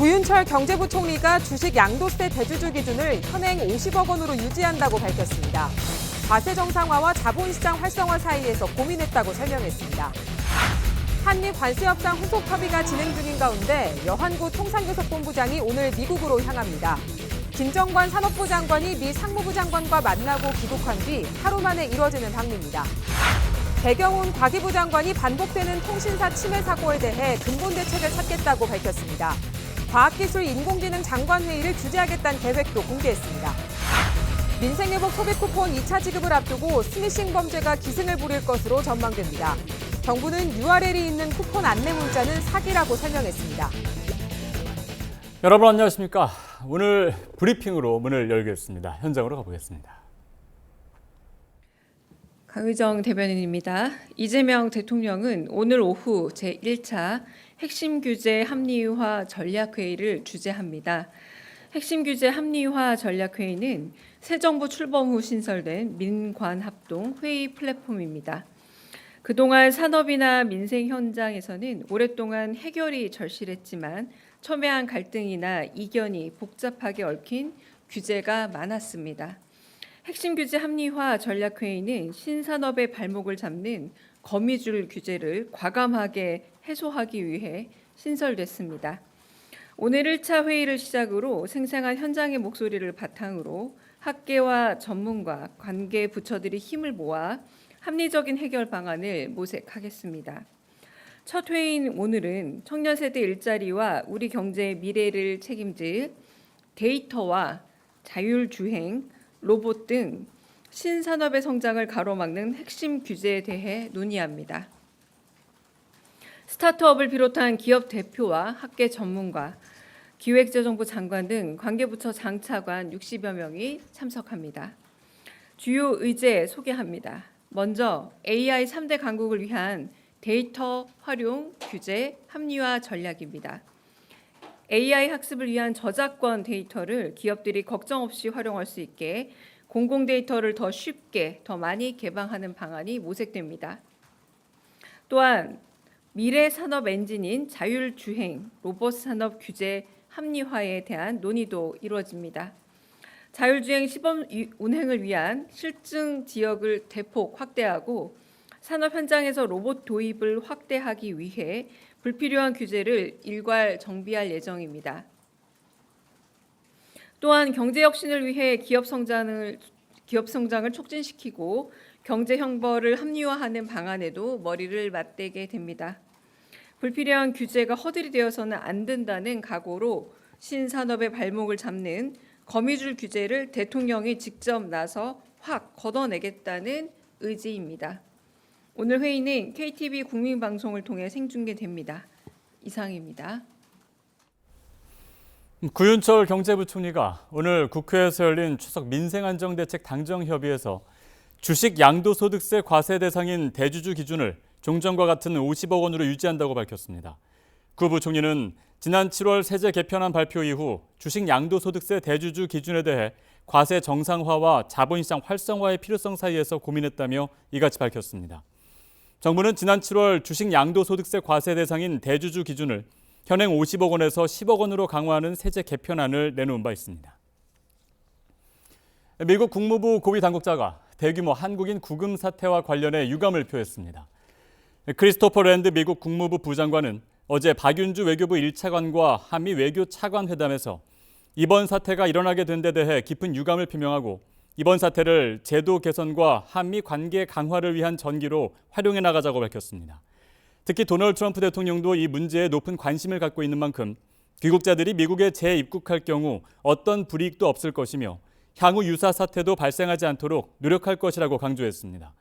구윤철 경제부총리가 주식 양도세 대주주 기준을 현행 50억 원으로 유지한다고 밝혔습니다. 과세 정상화와 자본시장 활성화 사이에서 고민했다고 설명했습니다. 한미 관세 협상 후속 협의가 진행 중인 가운데 여한구 통상교섭본부장이 오늘 미국으로 향합니다. 김정관 산업부 장관이 미 상무부 장관과 만나고 귀국한 뒤 하루 만에 이뤄지는 방미입니다. 배경훈 과기부 장관이 반복되는 통신사 침해 사고에 대해 근본 대책을 찾겠다고 밝혔습니다. 과학기술 인공지능 장관회의를 주재하겠다는 계획도 공개했습니다. 민생회복 소비 쿠폰 2차 지급을 앞두고 스미싱 범죄가 기승을 부릴 것으로 전망됩니다. 정부는 URL이 있는 쿠폰 안내 문자는 사기라고 설명했습니다. 여러분 안녕하십니까? 오늘 브리핑으로 문을 열겠습니다. 현장으로 가보겠습니다. 강의정 대변인입니다. 이재명 대통령은 오늘 오후 제1차 핵심 규제 합리화 전략회의를 주재합니다. 핵심 규제 합리화 전략회의는 새 정부 출범 후 신설된 민관합동 회의 플랫폼입니다. 그동안 산업이나 민생 현장에서는 오랫동안 해결이 절실했지만 첨예한 갈등이나 이견이 복잡하게 얽힌 규제가 많았습니다. 핵심 규제 합리화 전략회의는 신산업의 발목을 잡는 거미줄 규제를 과감하게 해소하기 위해 신설됐습니다. 오늘 1차 회의를 시작으로 생생한 현장의 목소리를 바탕으로 학계와 전문가, 관계 부처들이 힘을 모아 합리적인 해결 방안을 모색하겠습니다. 첫 회의인 오늘은 청년 세대 일자리와 우리 경제의 미래를 책임질 데이터와 자율주행, 로봇 등 신산업의 성장을 가로막는 핵심 규제에 대해 논의합니다. 스타트업을 비롯한 기업 대표와 학계 전문가, 기획재정부 장관 등 관계부처 장차관 60여 명이 참석합니다. 주요 의제 소개합니다. 먼저 AI 3대 강국을 위한 데이터 활용 규제 합리화 전략입니다. AI 학습을 위한 저작권 데이터를 기업들이 걱정 없이 활용할 수 있게 공공 데이터를 더 쉽게, 더 많이 개방하는 방안이 모색됩니다. 또한 미래 산업 엔진인 자율주행, 로봇 산업 규제 합리화에 대한 논의도 이루어집니다. 자율주행 시범 운행을 위한 실증 지역을 대폭 확대하고 산업 현장에서 로봇 도입을 확대하기 위해 불필요한 규제를 일괄 정비할 예정입니다. 또한 경제 혁신을 위해 기업 성장을 촉진시키고 경제 형벌을 합리화하는 방안에도 머리를 맞대게 됩니다. 불필요한 규제가 허들이 되어서는 안 된다는 각오로 신산업의 발목을 잡는 거미줄 규제를 대통령이 직접 나서 확 걷어내겠다는 의지입니다. 오늘 회의는 KTV 국민방송을 통해 생중계됩니다. 이상입니다. 구윤철 경제부총리가 오늘 국회에서 열린 추석 민생안정대책 당정협의에서 주식 양도소득세 과세 대상인 대주주 기준을 종전과 같은 50억 원으로 유지한다고 밝혔습니다. 구 부총리는 지난 7월 세제 개편안 발표 이후 주식 양도소득세 대주주 기준에 대해 과세 정상화와 자본시장 활성화의 필요성 사이에서 고민했다며 이같이 밝혔습니다. 정부는 지난 7월 주식 양도소득세 과세 대상인 대주주 기준을 현행 50억 원에서 10억 원으로 강화하는 세제 개편안을 내놓은 바 있습니다. 미국 국무부 고위 당국자가 대규모 한국인 구금 사태와 관련해 유감을 표했습니다. 크리스토퍼 랜드 미국 국무부 부장관은 어제 박윤주 외교부 1차관과 한미 외교 차관 회담에서 이번 사태가 일어나게 된 데 대해 깊은 유감을 표명하고 이번 사태를 제도 개선과 한미 관계 강화를 위한 전기로 활용해 나가자고 밝혔습니다. 특히 도널드 트럼프 대통령도 이 문제에 높은 관심을 갖고 있는 만큼 귀국자들이 미국에 재입국할 경우 어떤 불이익도 없을 것이며 향후 유사 사태도 발생하지 않도록 노력할 것이라고 강조했습니다.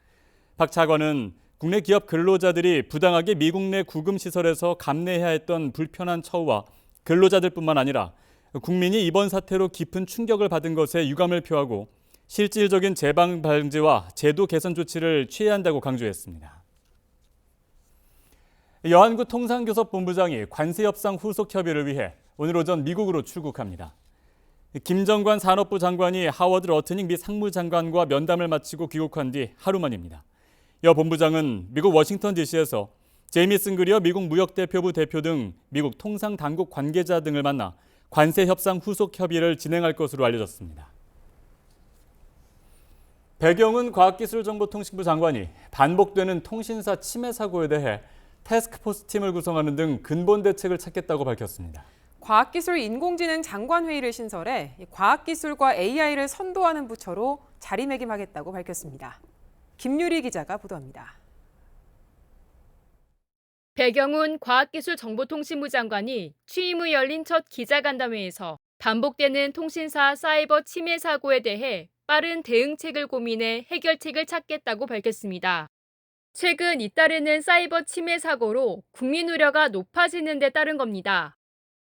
박 차관은 국내 기업 근로자들이 부당하게 미국 내 구금시설에서 감내해야 했던 불편한 처우와 근로자들뿐만 아니라 국민이 이번 사태로 깊은 충격을 받은 것에 유감을 표하고 실질적인 재방 방지와 제도 개선 조치를 취해야 한다고 강조했습니다. 여한구 통상교섭본부장이 관세협상 후속 협의를 위해 오늘 오전 미국으로 출국합니다. 김정관 산업부 장관이 하워드 러트닉 미 상무장관과 면담을 마치고 귀국한 뒤 하루 만입니다. 여 본부장은 미국 워싱턴 DC에서 제이미슨 그리어 미국 무역대표부 대표 등 미국 통상당국 관계자 등을 만나 관세 협상 후속 협의를 진행할 것으로 알려졌습니다. 배경은 과학기술정보통신부 장관이 반복되는 통신사 침해 사고에 대해 태스크포스 팀을 구성하는 등 근본 대책을 찾겠다고 밝혔습니다. 과학기술 인공지능 장관회의를 신설해 과학기술과 AI를 선도하는 부처로 자리매김하겠다고 밝혔습니다. 김유리 기자가 보도합니다. 배경훈 과학기술정보통신부 장관이 취임 후 열린 첫 기자간담회에서 반복되는 통신사 사이버 침해 사고에 대해 빠른 대응책을 고민해 해결책을 찾겠다고 밝혔습니다. 최근 잇따르는 사이버 침해 사고로 국민 우려가 높아지는 데 따른 겁니다.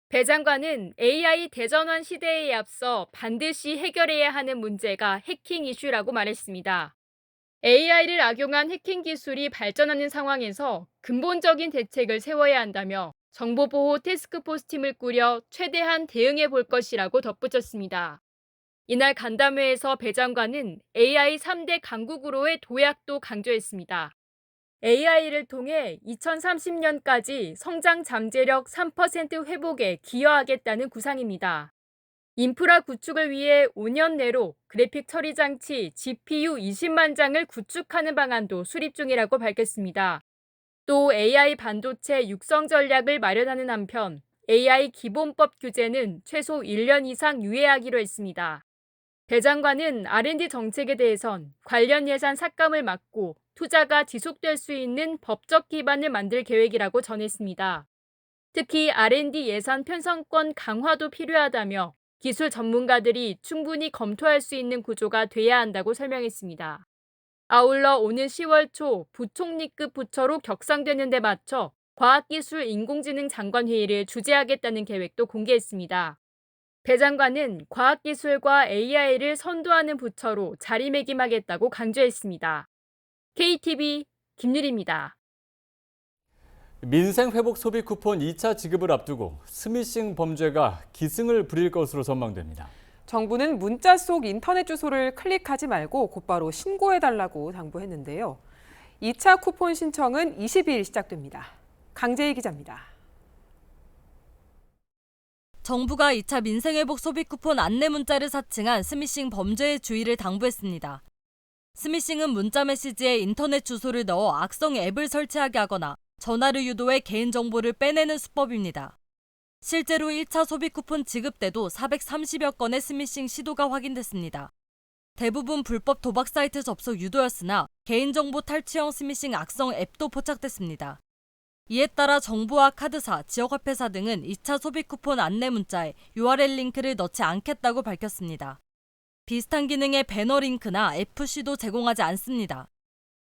배 장관은 AI 대전환 시대에 앞서 반드시 해결해야 하는 문제가 해킹 이슈라고 말했습니다. AI를 악용한 해킹 기술이 발전하는 상황에서 근본적인 대책을 세워야 한다며 정보보호 태스크포스 팀을 꾸려 최대한 대응해 볼 것이라고 덧붙였습니다. 이날 간담회에서 배 장관은 AI 3대 강국으로의 도약도 강조했습니다. AI를 통해 2030년까지 성장 잠재력 3% 회복에 기여하겠다는 구상입니다. 인프라 구축을 위해 5년 내로 그래픽 처리 장치 GPU 20만 장을 구축하는 방안도 수립 중이라고 밝혔습니다. 또 AI 반도체 육성 전략을 마련하는 한편 AI 기본법 규제는 최소 1년 이상 유예하기로 했습니다. 배 장관은 R&D 정책에 대해선 관련 예산 삭감을 막고 투자가 지속될 수 있는 법적 기반을 만들 계획이라고 전했습니다. 특히 R&D 예산 편성권 강화도 필요하다며 기술 전문가들이 충분히 검토할 수 있는 구조가 돼야 한다고 설명했습니다. 아울러 오는 10월 초 부총리급 부처로 격상되는 데 맞춰 과학기술 인공지능 장관회의를 주재하겠다는 계획도 공개했습니다. 배 장관은 과학기술과 AI를 선도하는 부처로 자리매김하겠다고 강조했습니다. KTV 김유리입니다. 민생회복 소비 쿠폰 2차 지급을 앞두고 스미싱 범죄가 기승을 부릴 것으로 전망됩니다. 정부는 문자 속 인터넷 주소를 클릭하지 말고 곧바로 신고해달라고 당부했는데요. 2차 쿠폰 신청은 22일 시작됩니다. 강재희 기자입니다. 정부가 2차 민생회복 소비 쿠폰 안내 문자를 사칭한 스미싱 범죄의 주의를 당부했습니다. 스미싱은 문자 메시지에 인터넷 주소를 넣어 악성 앱을 설치하게 하거나 전화를 유도해 개인정보를 빼내는 수법입니다. 실제로 1차 소비 쿠폰 지급 때도 430여 건의 스미싱 시도가 확인됐습니다. 대부분 불법 도박 사이트 접속 유도였으나 개인정보 탈취형 스미싱 악성 앱도 포착됐습니다. 이에 따라 정부와 카드사, 지역화폐사 등은 2차 소비 쿠폰 안내 문자에 URL 링크를 넣지 않겠다고 밝혔습니다. 비슷한 기능의 배너 링크나 FC도 제공하지 않습니다.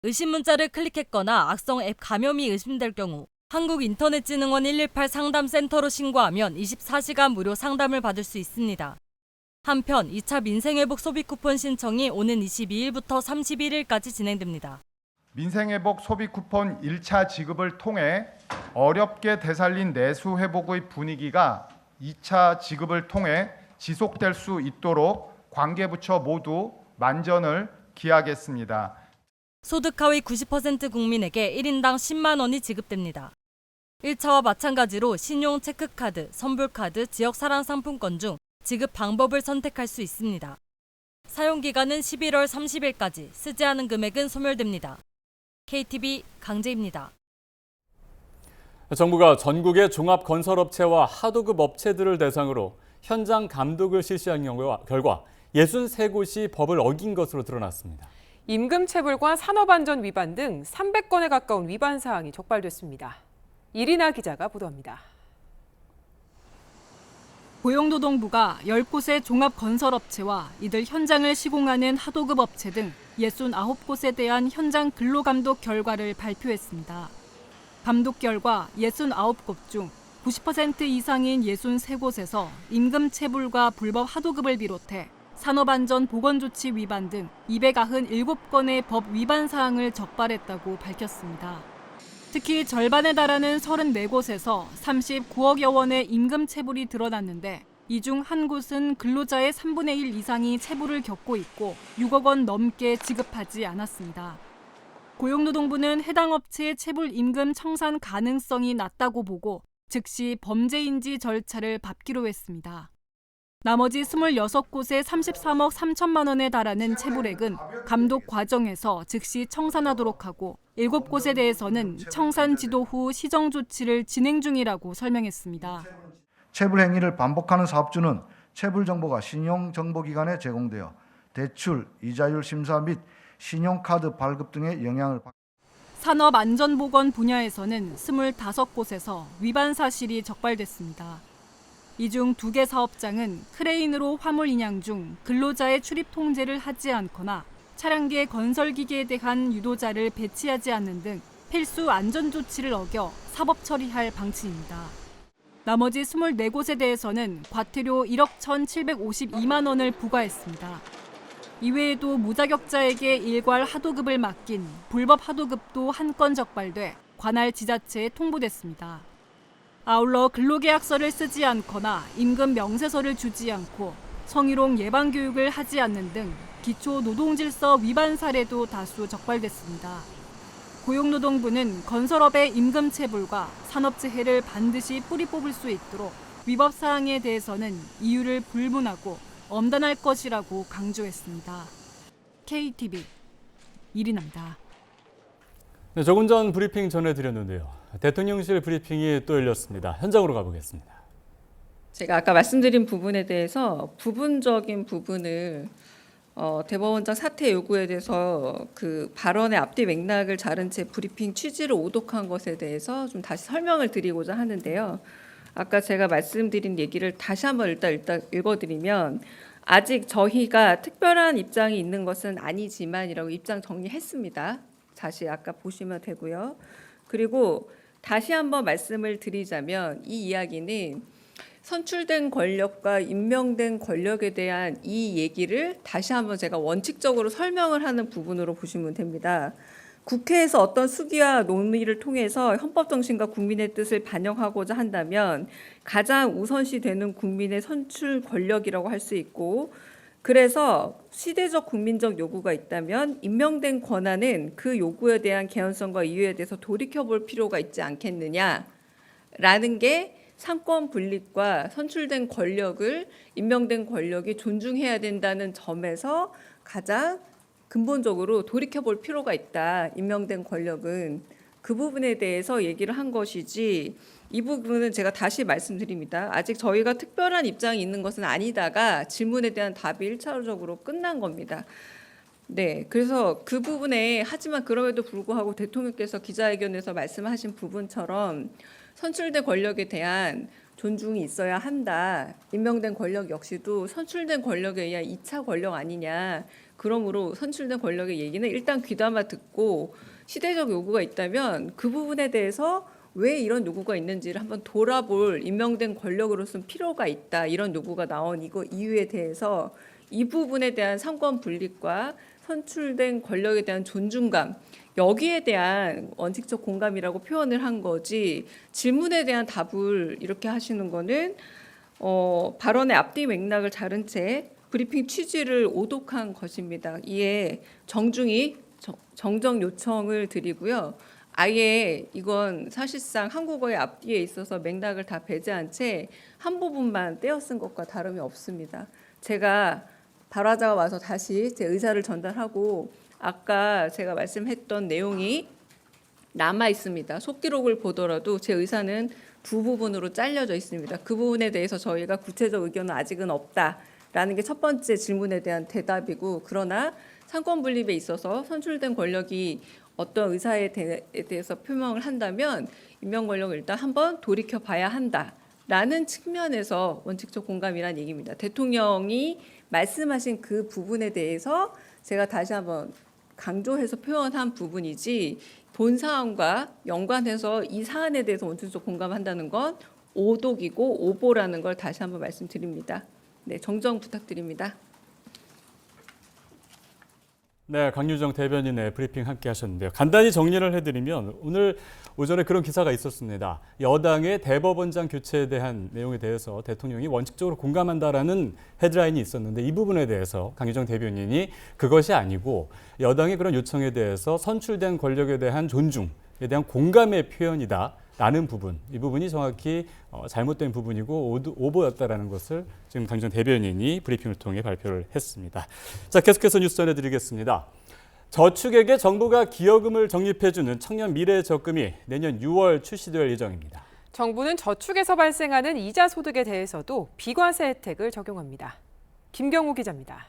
의심 문자를 클릭했거나 악성 앱 감염이 의심될 경우 한국인터넷진흥원 118 상담센터로 신고하면 24시간 무료 상담을 받을 수 있습니다. 한편 2차 민생회복 소비 쿠폰 신청이 오는 22일부터 31일까지 진행됩니다. 민생회복 소비 쿠폰 1차 지급을 통해 어렵게 되살린 내수 회복의 분위기가 2차 지급을 통해 지속될 수 있도록 관계부처 모두 만전을 기하겠습니다. 소득 하위 90% 국민에게 1인당 10만 원이 지급됩니다. 1차와 마찬가지로 신용 체크카드, 선불카드, 지역 사랑 상품권 중 지급 방법을 선택할 수 있습니다. 사용기간은 11월 30일까지, 쓰지 않은 금액은 소멸됩니다. KTV 강재입니다. 정부가 전국의 종합건설업체와 하도급 업체들을 대상으로 현장 감독을 실시한 결과 63곳이 법을 어긴 것으로 드러났습니다. 임금체불과 산업안전 위반 등 300건에 가까운 위반 사항이 적발됐습니다. 이리나 기자가 보도합니다. 고용노동부가 10곳의 종합건설업체와 이들 현장을 시공하는 하도급 업체 등 69곳에 대한 현장 근로감독 결과를 발표했습니다. 감독 결과 69곳 중 90% 이상인 63곳에서 임금체불과 불법 하도급을 비롯해 산업안전 보건조치 위반 등 297건의 법 위반 사항을 적발했다고 밝혔습니다. 특히 절반에 달하는 34곳에서 39억여 원의 임금 체불이 드러났는데 이 중 한 곳은 근로자의 3분의 1 이상이 체불을 겪고 있고 6억 원 넘게 지급하지 않았습니다. 고용노동부는 해당 업체의 체불 임금 청산 가능성이 낮다고 보고 즉시 범죄인지 절차를 밟기로 했습니다. 나머지 26곳에 33억 3천만 원에 달하는 체불액은 감독 과정에서 즉시 청산하도록 하고 7곳에 대해서는 청산 지도 후 시정 조치를 진행 중이라고 설명했습니다. 체불 행위를 반복하는 사업주는 체불 정보가 신용정보기관에 제공되어 대출, 이자율 심사 및 신용카드 발급 등의 영향을 받습니다. 산업안전보건 분야에서는 25곳에서 위반 사실이 적발됐습니다. 이 중 2개 사업장은 크레인으로 화물 인양 중 근로자의 출입 통제를 하지 않거나 차량계 건설기계에 대한 유도자를 배치하지 않는 등 필수 안전조치를 어겨 사법 처리할 방침입니다. 나머지 24곳에 대해서는 과태료 1억 1,752만 원을 부과했습니다. 이외에도 무자격자에게 일괄 하도급을 맡긴 불법 하도급도 한 건 적발돼 관할 지자체에 통보됐습니다. 아울러 근로계약서를 쓰지 않거나 임금 명세서를 주지 않고 성희롱 예방 교육을 하지 않는 등 기초 노동질서 위반 사례도 다수 적발됐습니다. 고용노동부는 건설업의 임금 체불과 산업재해를 반드시 뿌리 뽑을 수 있도록 위법 사항에 대해서는 이유를 불문하고 엄단할 것이라고 강조했습니다. KTV 이리나입니다. 네, 조금 전 브리핑 전해드렸는데요. 대통령실 브리핑이 또 열렸습니다. 현장으로 가보겠습니다. 제가 아까 말씀드린 부분에 대해서 부분적인 부분을 대법원장 사퇴 요구에 대해서 그 발언의 앞뒤 맥락을 자른 채 브리핑 취지를 오독한 것에 대해서 좀 다시 설명을 드리고자 하는데요. 아까 제가 말씀드린 얘기를 다시 한번 일단 읽어드리면 아직 저희가 특별한 입장이 있는 것은 아니지만이라고 입장 정리했습니다. 다시 아까 보시면 되고요. 그리고 다시 한번 말씀을 드리자면 이 이야기는 선출된 권력과 임명된 권력에 대한 이 얘기를 다시 한번 제가 원칙적으로 설명을 하는 부분으로 보시면 됩니다. 국회에서 어떤 수기와 논의를 통해서 헌법 정신과 국민의 뜻을 반영하고자 한다면 가장 우선시 되는 국민의 선출 권력이라고 할 수 있고, 그래서 시대적 국민적 요구가 있다면 임명된 권한은 그 요구에 대한 개연성과 이유에 대해서 돌이켜볼 필요가 있지 않겠느냐라는 게 상권 분립과 선출된 권력을 임명된 권력이 존중해야 된다는 점에서 가장 근본적으로 돌이켜볼 필요가 있다. 임명된 권력은 그 부분에 대해서 얘기를 한 것이지, 이 부분은 제가 다시 말씀드립니다. 아직 저희가 특별한 입장이 있는 것은 아니다가 질문에 대한 답이 1차적으로 끝난 겁니다. 네, 그래서 그 부분에 하지만 그럼에도 불구하고 대통령께서 기자회견에서 말씀하신 부분처럼 선출된 권력에 대한 존중이 있어야 한다. 임명된 권력 역시도 선출된 권력에 의한 2차 권력 아니냐. 그러므로 선출된 권력의 얘기는 일단 귀담아 듣고 시대적 요구가 있다면 그 부분에 대해서 왜 이런 요구가 있는지를 한번 돌아볼 임명된 권력으로서는 필요가 있다. 이런 요구가 나온 이거 이유에 대해서 이 부분에 대한 상권 분립과 선출된 권력에 대한 존중감, 여기에 대한 원칙적 공감이라고 표현을 한 거지, 질문에 대한 답을 이렇게 하시는 거는 발언의 앞뒤 맥락을 자른 채 브리핑 취지를 오독한 것입니다. 이에 정중히 정정 요청을 드리고요. 아예 이건 사실상 한국어의 앞뒤에 있어서 맥락을 다 배제한 채 한 부분만 떼어 쓴 것과 다름이 없습니다. 제가 발화자가 와서 다시 제 의사를 전달하고 아까 제가 말씀했던 내용이 남아 있습니다. 속기록을 보더라도 제 의사는 두 부분으로 잘려져 있습니다. 그 부분에 대해서 저희가 구체적 의견은 아직은 없다라는 게 첫 번째 질문에 대한 대답이고, 그러나 상권 분립에 있어서 선출된 권력이 어떤 의사에 대해서 표명을 한다면 임명 권력을 일단 한번 돌이켜 봐야 한다라는 측면에서 원칙적 공감이란 얘기입니다. 대통령이 말씀하신 그 부분에 대해서 제가 다시 한번 강조해서 표현한 부분이지, 본 사안과 연관해서 이 사안에 대해서 원칙적 공감한다는 건 오독이고 오보라는 걸 다시 한번 말씀드립니다. 네, 정정 부탁드립니다. 네, 강유정 대변인의 브리핑 함께 하셨는데요. 간단히 정리를 해드리면 오늘 오전에 그런 기사가 있었습니다. 여당의 대법원장 교체에 대한 내용에 대해서 대통령이 원칙적으로 공감한다라는 헤드라인이 있었는데 이 부분에 대해서 강유정 대변인이 그것이 아니고 여당의 그런 요청에 대해서 선출된 권력에 대한 존중에 대한 공감의 표현이다. 라는 부분, 이 부분이 정확히 잘못된 부분이고 오보였다라는 것을 지금 강유정 대변인이 브리핑을 통해 발표를 했습니다. 자, 계속해서 뉴스 전해드리겠습니다. 저축에게 정부가 기여금을 적립해주는 청년 미래 적금이 내년 6월 출시될 예정입니다. 정부는 저축에서 발생하는 이자 소득에 대해서도 비과세 혜택을 적용합니다. 김경우 기자입니다.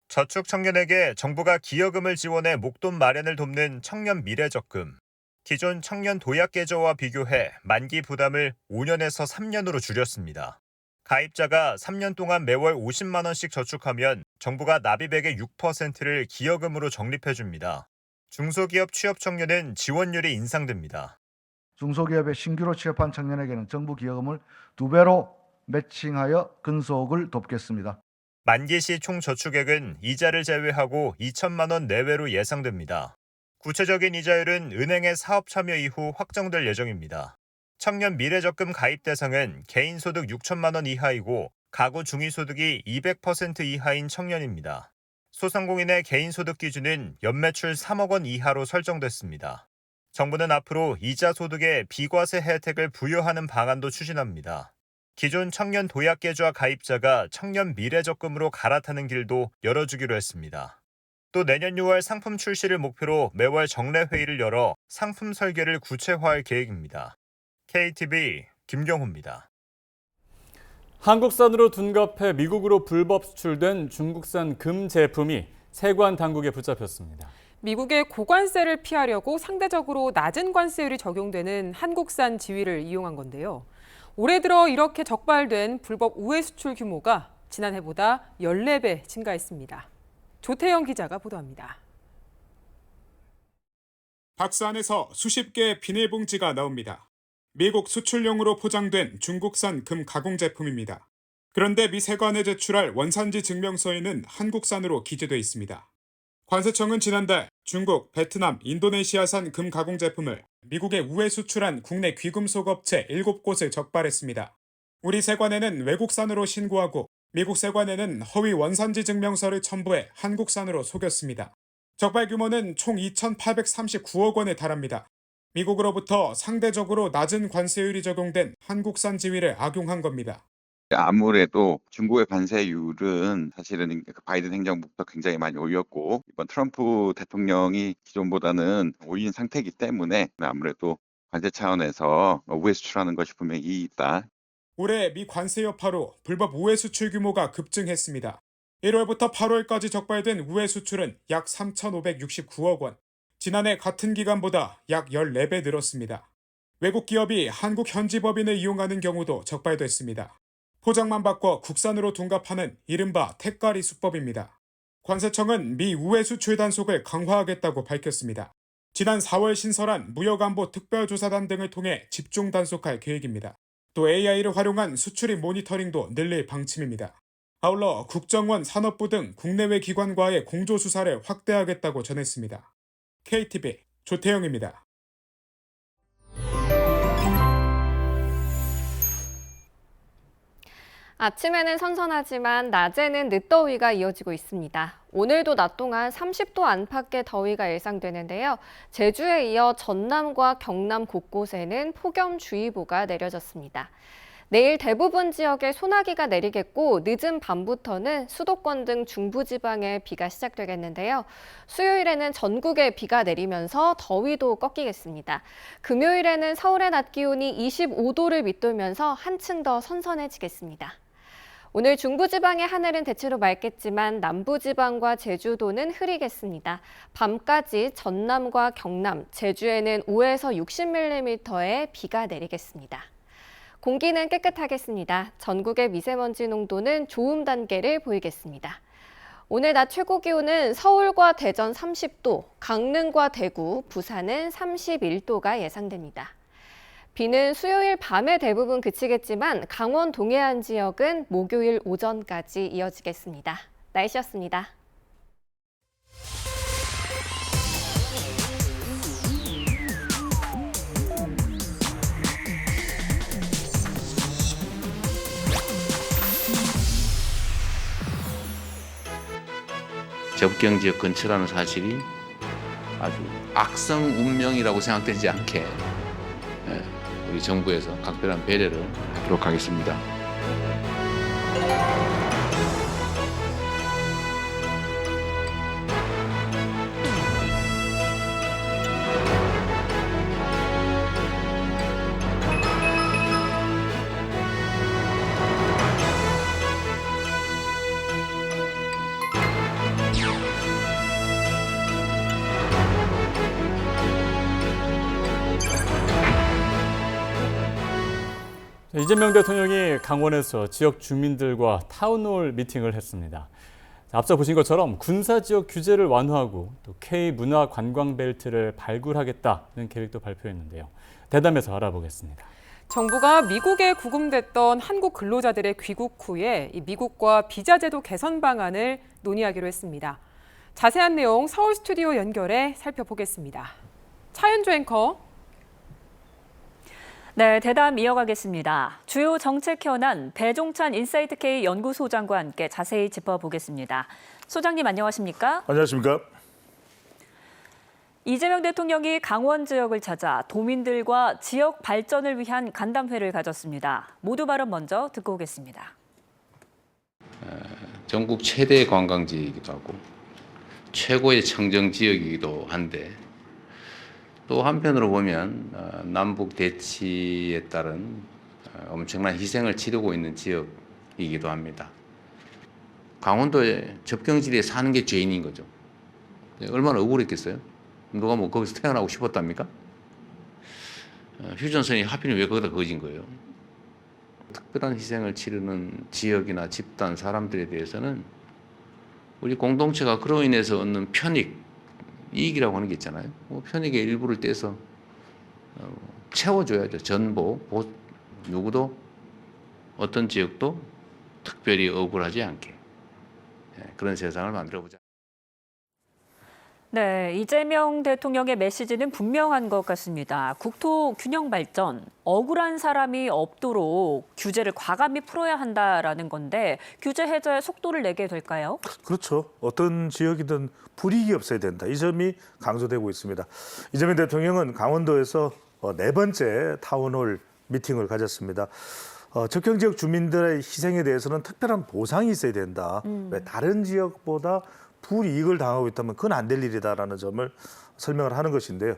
저축 청년에게 정부가 기여금을 지원해 목돈 마련을 돕는 청년 미래 적금. 기존 청년 도약 계좌와 비교해 만기 부담을 5년에서 3년으로 줄였습니다. 가입자가 3년 동안 매월 50만 원씩 저축하면 정부가 납입액의 6%를 기여금으로 적립해줍니다. 중소기업 취업 청년은 지원율이 인상됩니다. 중소기업에 신규로 취업한 청년에게는 정부 기여금을 2배로 매칭하여 근속을 돕겠습니다. 만기 시 총 저축액은 이자를 제외하고 2천만 원 내외로 예상됩니다. 구체적인 이자율은 은행의 사업 참여 이후 확정될 예정입니다. 청년 미래적금 가입 대상은 개인소득 6천만 원 이하이고 가구 중위소득이 200% 이하인 청년입니다. 소상공인의 개인소득 기준은 연매출 3억 원 이하로 설정됐습니다. 정부는 앞으로 이자 소득에 비과세 혜택을 부여하는 방안도 추진합니다. 기존 청년 도약계좌 가입자가 청년 미래적금으로 갈아타는 길도 열어주기로 했습니다. 또 내년 6월 상품 출시를 목표로 매월 정례회의를 열어 상품 설계를 구체화할 계획입니다. KTV 김경호입니다. 한국산으로 둔갑해 미국으로 불법 수출된 중국산 금 제품이 세관 당국에 붙잡혔습니다. 미국의 고관세를 피하려고 상대적으로 낮은 관세율이 적용되는 한국산 지위를 이용한 건데요. 올해 들어 이렇게 적발된 불법 우회 수출 규모가 지난해보다 14배 증가했습니다. 조태영 기자가 보도합니다. 박스 안에서 수십 개의 비닐봉지가 나옵니다. 미국 수출용으로 포장된 중국산 금 가공 제품입니다. 그런데 미 세관에 제출할 원산지 증명서에는 한국산으로 기재돼 있습니다. 관세청은 지난달 중국, 베트남, 인도네시아산 금 가공 제품을 미국에 우회 수출한 국내 귀금속 업체 7곳을 적발했습니다. 우리 세관에는 외국산으로 신고하고 미국 세관에는 허위 원산지 증명서를 첨부해 한국산으로 속였습니다. 적발 규모는 총 2,839억 원에 달합니다. 미국으로부터 상대적으로 낮은 관세율이 적용된 한국산 지위를 악용한 겁니다. 아무래도 중국의 관세율은 사실은 바이든 행정부부터 굉장히 많이 올렸고 이번 트럼프 대통령이 기존보다는 올린 상태이기 때문에 아무래도 관세 차원에서 우회 수출하는 것이 분명히 이익이 있다. 올해 미 관세 여파로 불법 우회 수출 규모가 급증했습니다. 1월부터 8월까지 적발된 우회 수출은 약 3,569억 원, 지난해 같은 기간보다 약 14배 늘었습니다. 외국 기업이 한국 현지 법인을 이용하는 경우도 적발됐습니다. 포장만 바꿔 국산으로 둔갑하는 이른바 택가리 수법입니다. 관세청은 미 우회 수출 단속을 강화하겠다고 밝혔습니다. 지난 4월 신설한 무역안보 특별조사단 등을 통해 집중 단속할 계획입니다. 또 AI를 활용한 수출입 모니터링도 늘릴 방침입니다. 아울러 국정원, 산업부 등 국내외 기관과의 공조수사를 확대하겠다고 전했습니다. KTV 조태영입니다. 아침에는 선선하지만 낮에는 늦더위가 이어지고 있습니다. 오늘도 낮 동안 30도 안팎의 더위가 예상되는데요. 제주에 이어 전남과 경남 곳곳에는 폭염주의보가 내려졌습니다. 내일 대부분 지역에 소나기가 내리겠고 늦은 밤부터는 수도권 등 중부지방에 비가 시작되겠는데요. 수요일에는 전국에 비가 내리면서 더위도 꺾이겠습니다. 금요일에는 서울의 낮 기온이 25도를 밑돌면서 한층 더 선선해지겠습니다. 오늘 중부지방의 하늘은 대체로 맑겠지만 남부지방과 제주도는 흐리겠습니다. 밤까지 전남과 경남, 제주에는 5에서 60mm의 비가 내리겠습니다. 공기는 깨끗하겠습니다. 전국의 미세먼지 농도는 좋음 단계를 보이겠습니다. 오늘 낮 최고 기온은 서울과 대전 30도, 강릉과 대구, 부산은 31도가 예상됩니다. 비는 수요일 밤에 대부분 그치겠지만 강원 동해안 지역은 목요일 오전까지 이어지겠습니다. 날씨였습니다. 접경지역 근처라는 사실이 아주 악성 운명이라고 생각되지 않게 우리 정부에서 각별한 배려를 하도록 하겠습니다. 이재명 대통령이 강원에서 지역 주민들과 타운홀 미팅을 했습니다. 앞서 보신 것처럼 군사지역 규제를 완화하고 또 K문화관광벨트를 발굴하겠다는 계획도 발표했는데요. 대담에서 알아보겠습니다. 정부가 미국에 구금됐던 한국 근로자들의 귀국 후에 이 미국과 비자 제도 개선 방안을 논의하기로 했습니다. 자세한 내용 서울 스튜디오 연결해 살펴보겠습니다. 차윤주 앵커. 네, 대담 이어가겠습니다. 주요 정책 현안 배종찬 인사이트K 연구소장과 함께 자세히 짚어보겠습니다. 소장님 안녕하십니까? 안녕하십니까? 이재명 대통령이 강원 지역을 찾아 도민들과 지역 발전을 위한 간담회를 가졌습니다. 모두 발언 먼저 듣고 오겠습니다. 전국 최대 관광지이기도 하고 최고의 청정 지역이기도 한데 또 한편으로 보면 남북 대치에 따른 엄청난 희생을 치르고 있는 지역이기도 합니다. 강원도의 접경지대에 사는 게 죄인인 거죠. 얼마나 억울했겠어요? 누가 뭐 거기서 태어나고 싶었답니까? 휴전선이 하필 왜 거기다 그어진 거예요? 특별한 희생을 치르는 지역이나 집단, 사람들에 대해서는 우리 공동체가 그로 인해서 얻는 편익, 이익이라고 하는 게 있잖아요. 편익의 일부를 떼서 채워줘야죠. 전보, 누구도 어떤 지역도 특별히 억울하지 않게 그런 세상을 만들어보자. 네, 이재명 대통령의 메시지는 분명한 것 같습니다. 국토 균형 발전, 억울한 사람이 없도록 규제를 과감히 풀어야 한다라는 건데 규제 해제에 속도를 내게 될까요? 그렇죠. 어떤 지역이든 불이익이 없어야 된다. 이 점이 강조되고 있습니다. 이재명 대통령은 강원도에서 4번째 타운홀 미팅을 가졌습니다. 접경지역 주민들의 희생에 대해서는 특별한 보상이 있어야 된다. 왜 다른 지역보다 불이익을 당하고 있다면 그건 안 될 일이다라는 점을 설명을 하는 것인데요.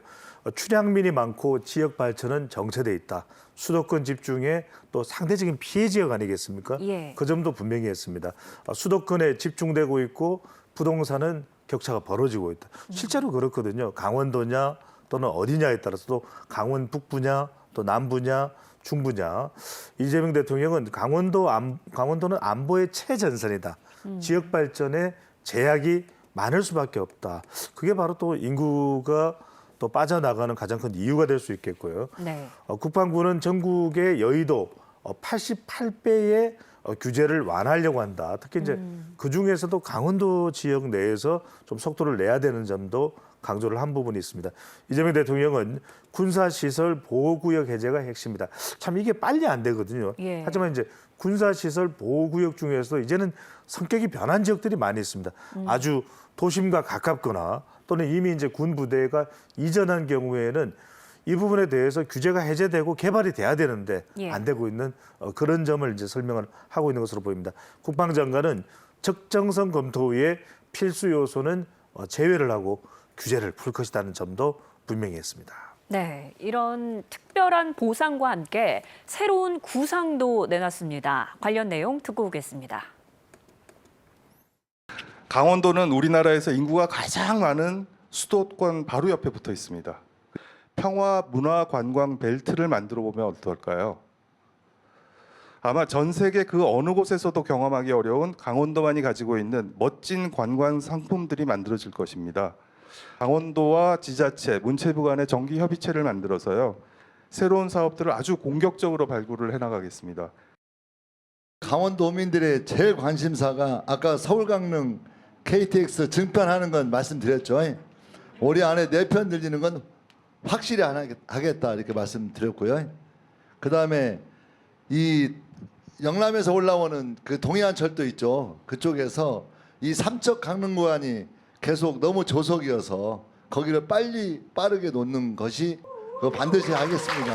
출향민이 많고 지역 발전은 정체돼 있다. 수도권 집중에 또 상대적인 피해 지역 아니겠습니까? 예. 그 점도 분명히 했습니다. 수도권에 집중되고 있고 부동산은 격차가 벌어지고 있다. 실제로 그렇거든요. 강원도냐 또는 어디냐에 따라서 또 강원 북부냐 또 남부냐 중부냐. 이재명 대통령은 강원도는 안보의 최전선이다. 지역 발전에 제약이 많을 수밖에 없다. 그게 바로 또 인구가 또 빠져나가는 가장 큰 이유가 될 수 있겠고요. 네. 국방부는 전국의 여의도 88배의 규제를 완화하려고 한다. 특히 이제 그 중에서도 강원도 지역 내에서 좀 속도를 내야 되는 점도 강조를 한 부분이 있습니다. 이재명 대통령은 군사시설 보호구역 해제가 핵심이다. 참 이게 빨리 안 되거든요. 예. 하지만 이제 군사시설 보호구역 중에서도 이제는 성격이 변한 지역들이 많이 있습니다. 아주 도심과 가깝거나 또는 이미 이제 군 부대가 이전한 경우에는 이 부분에 대해서 규제가 해제되고 개발이 돼야 되는데 예. 안 되고 있는 그런 점을 이제 설명을 하고 있는 것으로 보입니다. 국방장관은 적정성 검토 후에 필수 요소는 제외를 하고 규제를 풀 것이라는 점도 분명히 했습니다. 네, 이런 특별한 보상과 함께 새로운 구상도 내놨습니다. 관련 내용 듣고 오겠습니다. 강원도는 우리나라에서 인구가 가장 많은 수도권 바로 옆에 붙어 있습니다. 평화 문화 관광 벨트를 만들어 보면 어떨까요? 아마 전 세계 그 어느 곳에서도 경험하기 어려운 강원도만이 가지고 있는 멋진 관광 상품들이 만들어질 것입니다. 강원도와 지자체, 문체부 간의 정기 협의체를 만들어서요. 새로운 사업들을 아주 공격적으로 발굴을 해나가겠습니다. 강원도민들의 제일 관심사가 아까 서울 강릉 KTX 증편하는 건 말씀드렸죠. 올해 안에 4편 늘리는 건 확실히 안 하겠다 이렇게 말씀드렸고요. 그다음에 이 영남에서 올라오는 그 동해안철도 있죠. 그쪽에서 이 삼척 강릉 구간이 계속 너무 조속이어서 거기를 빠르게 놓는 것이 반드시 하겠습니다.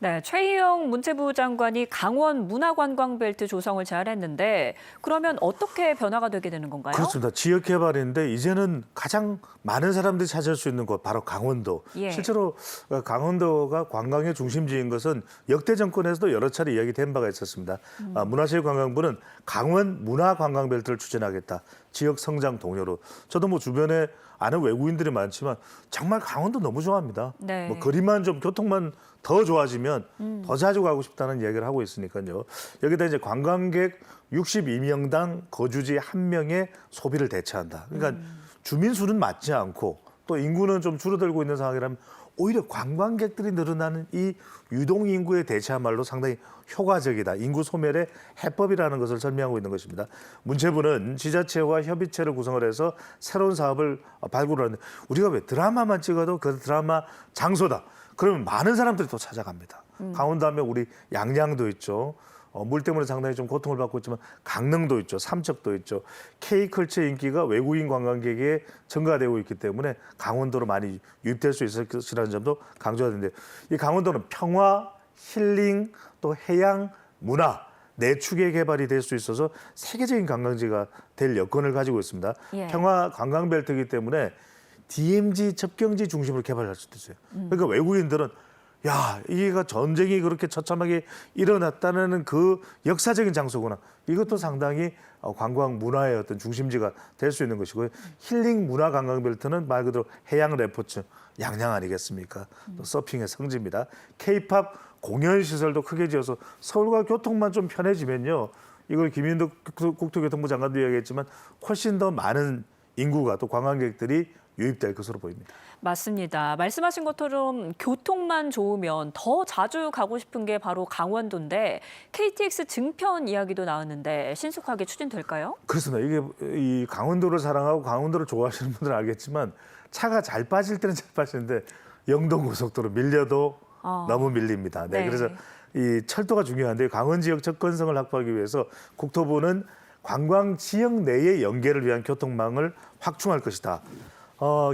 네, 최희영 문체부 장관이 강원 문화관광벨트 조성을 제안했는데 그러면 어떻게 변화가 되게 되는 건가요? 그렇습니다. 지역 개발인데 이제는 가장 많은 사람들이 찾을 수 있는 곳 바로 강원도. 예. 실제로 강원도가 관광의 중심지인 것은 역대 정권에서도 여러 차례 이야기된 바가 있었습니다. 문화체육관광부는 강원 문화관광벨트를 추진하겠다. 지역 성장 동료로. 저도 뭐 주변에 아는 외국인들이 많지만 정말 강원도 너무 좋아합니다. 네. 뭐 거리만 좀 교통만 더 좋아지면 더 자주 가고 싶다는 이야기를 하고 있으니까요. 여기다 이제 관광객 62명당 거주지 1명의 소비를 대체한다. 그러니까 주민 수는 맞지 않고 또 인구는 좀 줄어들고 있는 상황이라면 오히려 관광객들이 늘어나는 이 유동 인구에 대체야말로 상당히 효과적이다. 인구 소멸의 해법이라는 것을 설명하고 있는 것입니다. 문체부는 지자체와 협의체를 구성을 해서 새로운 사업을 발굴하는데 우리가 왜 드라마만 찍어도 그 드라마 장소다. 그러면 많은 사람들이 또 찾아갑니다. 강원도 하면 우리 양양도 있죠. 물 때문에 상당히 좀 고통을 받고 있지만 강릉도 있죠. 삼척도 있죠. K컬처 인기가 외국인 관광객에 증가되고 있기 때문에 강원도로 많이 유입될 수 있을 것이라는 점도 강조가 되는데 이 강원도는 평화, 힐링, 또 해양, 문화, 내축의 개발이 될 수 있어서 세계적인 관광지가 될 여건을 가지고 있습니다. 예. 평화 관광벨트이기 때문에 DMZ 접경지 중심으로 개발할 수도 있어요. 그러니까 외국인들은 야, 이게가 전쟁이 그렇게 처참하게 일어났다는 그 역사적인 장소구나. 이것도 상당히 관광 문화의 어떤 중심지가 될 수 있는 것이고요. 힐링 문화 관광벨트는 말 그대로 해양 레포츠, 양양 아니겠습니까? 또 서핑의 성지입니다. K-팝 공연 시설도 크게 지어서 서울과 교통만 좀 편해지면요. 이걸 김인덕 국토교통부 장관도 이야기했지만 훨씬 더 많은 인구가 또 관광객들이 유입될 것으로 보입니다. 맞습니다. 말씀하신 것처럼 교통만 좋으면 더 자주 가고 싶은 게 바로 강원도인데 KTX 증편 이야기도 나왔는데 신속하게 추진될까요? 그렇습니다. 이게 이 강원도를 사랑하고 강원도를 좋아하시는 분들은 알겠지만 차가 잘 빠질 때는 잘 빠지는데 영동고속도로 밀려도 너무 밀립니다. 네, 네. 그래서 이 철도가 중요한데 강원 지역 접근성을 확보하기 위해서 국토부는 관광 지역 내의 연계를 위한 교통망을 확충할 것이다.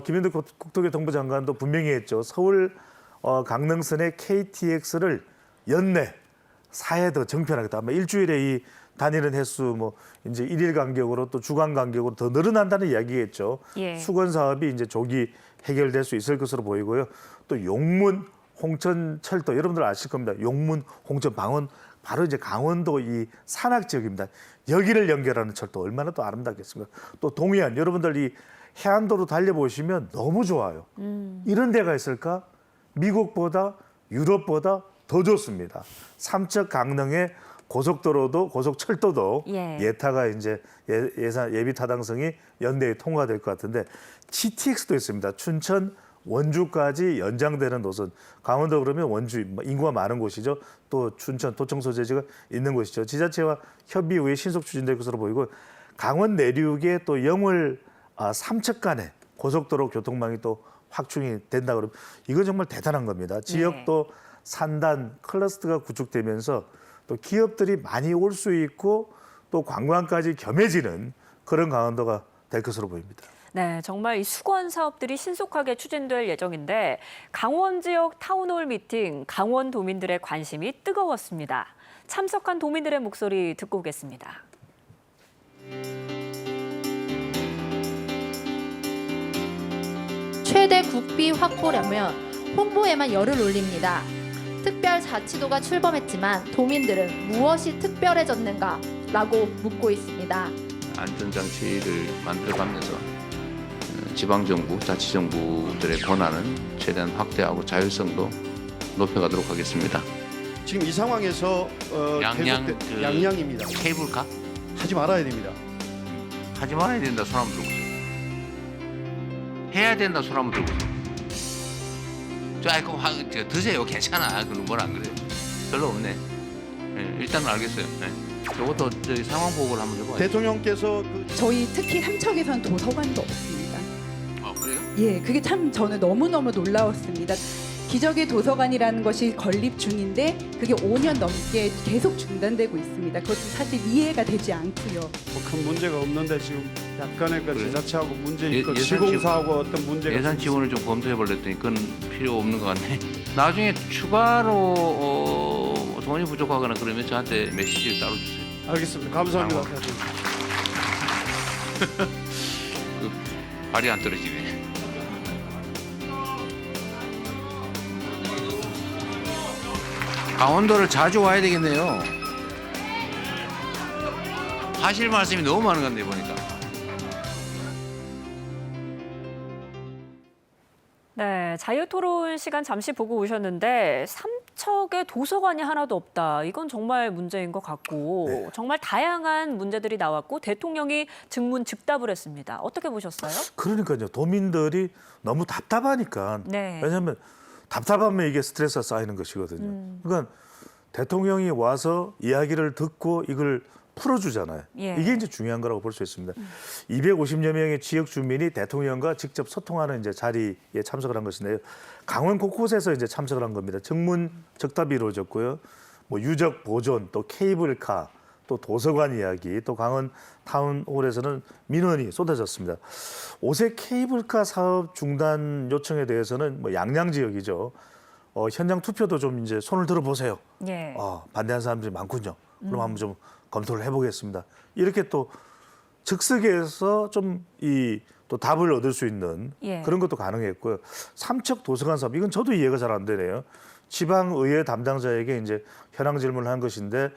김인덕 국토교통부 장관도 분명히 했죠. 서울 강릉선의 KTX를 연내 4회 더 정편하겠다. 아마 일주일에 이 다니는 횟수 뭐 이제 1일 간격으로 또 주간 간격으로 더 늘어난다는 이야기겠죠. 예. 수건 사업이 이제 조기 해결될 수 있을 것으로 보이고요. 또 용문 홍천 철도 여러분들 아실 겁니다. 용문 홍천 방언 바로 이제 강원도 이 산악 지역입니다. 여기를 연결하는 철도 얼마나 또 아름답겠습니까? 또 동해안 여러분들 이 해안도로 달려보시면 너무 좋아요. 이런 데가 있을까? 미국보다 유럽보다 더 좋습니다. 삼척 강릉의 고속도로도 고속철도도 예타가 이제 예비 타당성이 연내에 통과될 것 같은데 GTX도 있습니다. 춘천 원주까지 연장되는 노선. 강원도 그러면 원주 인구가 많은 곳이죠. 또 춘천 도청 소재지가 있는 곳이죠. 지자체와 협의 후에 신속 추진될 것으로 보이고 강원 내륙에 또 영월 삼척 간에 고속도로 교통망이 또 확충이 된다 그러면 이건 정말 대단한 겁니다. 지역도 산단 클러스터가 구축되면서 또 기업들이 많이 올 수 있고 또 관광까지 겸해지는 그런 강원도가 될 것으로 보입니다. 네, 정말 이 수건 사업들이 신속하게 추진될 예정인데 강원 지역 타운홀 미팅, 강원 도민들의 관심이 뜨거웠습니다. 참석한 도민들의 목소리 듣고 오겠습니다. 최대 국비 확보려면 홍보에만 열을 올립니다. 특별자치도가 출범했지만 도민들은 무엇이 특별해졌는가? 라고 묻고 있습니다. 안전장치를 만들어가면서 지방정부, 자치정부들의 권한은 최대한 확대하고 자율성도 높여가도록 하겠습니다. 지금 이 상황에서 양양입니다. 케이블카? 하지 말아야 됩니다. 하지 말아야 된다 손 한번 들고 있어. 해야 된다 손 한번 들고 있어. 저 드세요. 괜찮아. 그건 뭘 안 그래요. 별로 없네. 예, 일단은 알겠어요. 저것도 저기 상황 보고를 한번 해봐요. 대통령께서 저희 특히 삼척에선 도서관도 없습니다. 아, 그래요? 예, 그게 참 저는 너무너무 놀라웠습니다. 기적의 도서관이라는 것이 건립 중인데 그게 5년 넘게 계속 중단되고 있습니다. 그것도 사실 이해가 되지 않고요. 큰 문제가 없는데 지금 약간의 그 그래요? 지자체하고 문제 있고 예산 시공사하고 어떤 문제가 예산 지원을 좀 검토해 보랬더니 그건 필요 없는 것 같네. 나중에 추가로 돈이 부족하거나 그러면 저한테 메시지를 따로 주세요. 알겠습니다. 감사합니다. 그 발이 안 떨어지네. 강원도를 자주 와야 되겠네요. 하실 말씀이 너무 많은 것 같네 보니까. 네, 자유토론 시간 잠시 보고 오셨는데 삼척에 도서관이 하나도 없다. 이건 정말 문제인 것 같고 정말 다양한 문제들이 나왔고 대통령이 증문 즉답을 했습니다. 어떻게 보셨어요? 그러니까요. 도민들이 너무 답답하니까. 네. 왜냐하면 답답하면 이게 스트레스가 쌓이는 것이거든요. 그러니까 대통령이 와서 이야기를 듣고 이걸 풀어주잖아요. 예. 이게 이제 중요한 거라고 볼 수 있습니다. 250여 명의 지역 주민이 대통령과 직접 소통하는 이제 자리에 참석을 한 것인데요. 강원 곳곳에서 이제 참석을 한 겁니다. 증문 즉답이 이루어졌고요. 뭐 유적 보존, 또 케이블카, 또 도서관 이야기, 또 강원 타운홀에서는 민원이 쏟아졌습니다. 오색 케이블카 사업 중단 요청에 대해서는 뭐 양양 지역이죠. 현장 투표도 좀 이제 손을 들어보세요. 예. 반대하는 사람들이 많군요. 그럼 한번 좀 검토를 해보겠습니다. 이렇게 또 즉석에서 좀 또 답을 얻을 수 있는 예. 그런 것도 가능했고요. 삼척 도서관 사업 이건 저도 이해가 잘 안 되네요. 지방의회 담당자에게 이제 현황 질문을 한 것인데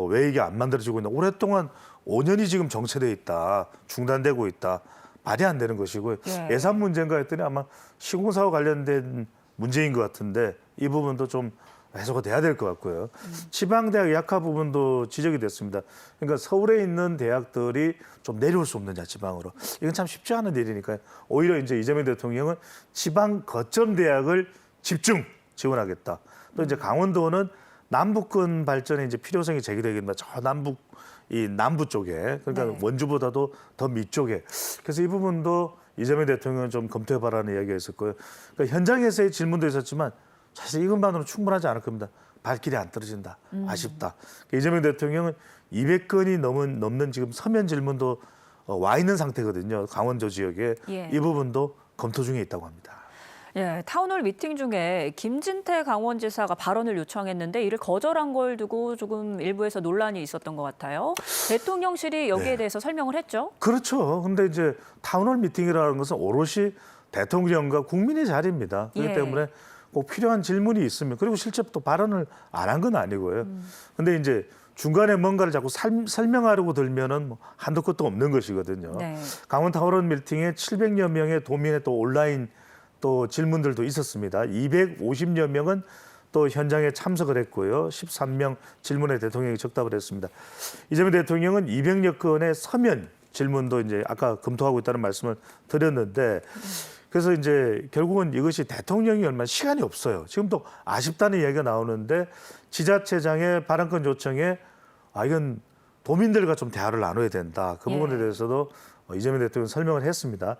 왜 이게 안 만들어지고 있나? 오랫동안 5년이 지금 정체돼 있다, 중단되고 있다. 말이 안 되는 것이고요. 예. 예산 문제인가 했더니 아마 시공사와 관련된 문제인 것 같은데 이 부분도 좀 해소가 돼야 될 것 같고요. 지방대학 약화 부분도 지적이 됐습니다. 그러니까 서울에 있는 대학들이 좀 내려올 수 없느냐 지방으로. 이건 참 쉽지 않은 일이니까요. 오히려 이제 이재명 대통령은 지방 거점 대학을 집중 지원하겠다. 또 이제 강원도는 남북권 발전에 이제 필요성이 제기되겠다. 저 남부 쪽에 그러니까 원주보다도 더 밑쪽에. 그래서 이 부분도 이재명 대통령은 좀 검토해봐라는 이야기가 있었고요. 그러니까 현장에서의 질문도 있었지만 사실 이것만으로 충분하지 않을 겁니다. 발길이 안 떨어진다. 아쉽다. 이재명 대통령은 200건이 넘는 지금 서면 질문도 와 있는 상태거든요. 강원도 지역에. 예. 이 부분도 검토 중에 있다고 합니다. 예, 타운홀 미팅 중에 김진태 강원지사가 발언을 요청했는데 이를 거절한 걸 두고 조금 일부에서 논란이 있었던 것 같아요. 대통령실이 여기에 대해서 설명을 했죠? 그렇죠. 근데 이제 타운홀 미팅이라는 것은 오롯이 대통령과 국민의 자리입니다. 그렇기 때문에 꼭 필요한 질문이 있으면 그리고 실제 또 발언을 안 한 건 아니고요. 근데 이제 중간에 뭔가를 자꾸 설명하려고 들면은 뭐 한도 끝도 없는 것이거든요. 네. 강원 타운홀 미팅에 700여 명의 도민의 또 온라인 또 질문들도 있었습니다. 250여 명은 또 현장에 참석을 했고요. 13명 질문에 대통령이 적답을 했습니다. 이재명 대통령은 200여 건의 서면 질문도 이제 아까 검토하고 있다는 말씀을 드렸는데 그래서 이제 결국은 이것이 대통령이 얼마 시간이 없어요. 지금 또 아쉽다는 이야기가 나오는데 지자체장의 발언권 요청에 이건 도민들과 좀 대화를 나눠야 된다. 그 부분에 대해서도 이재명 대통령은 설명을 했습니다.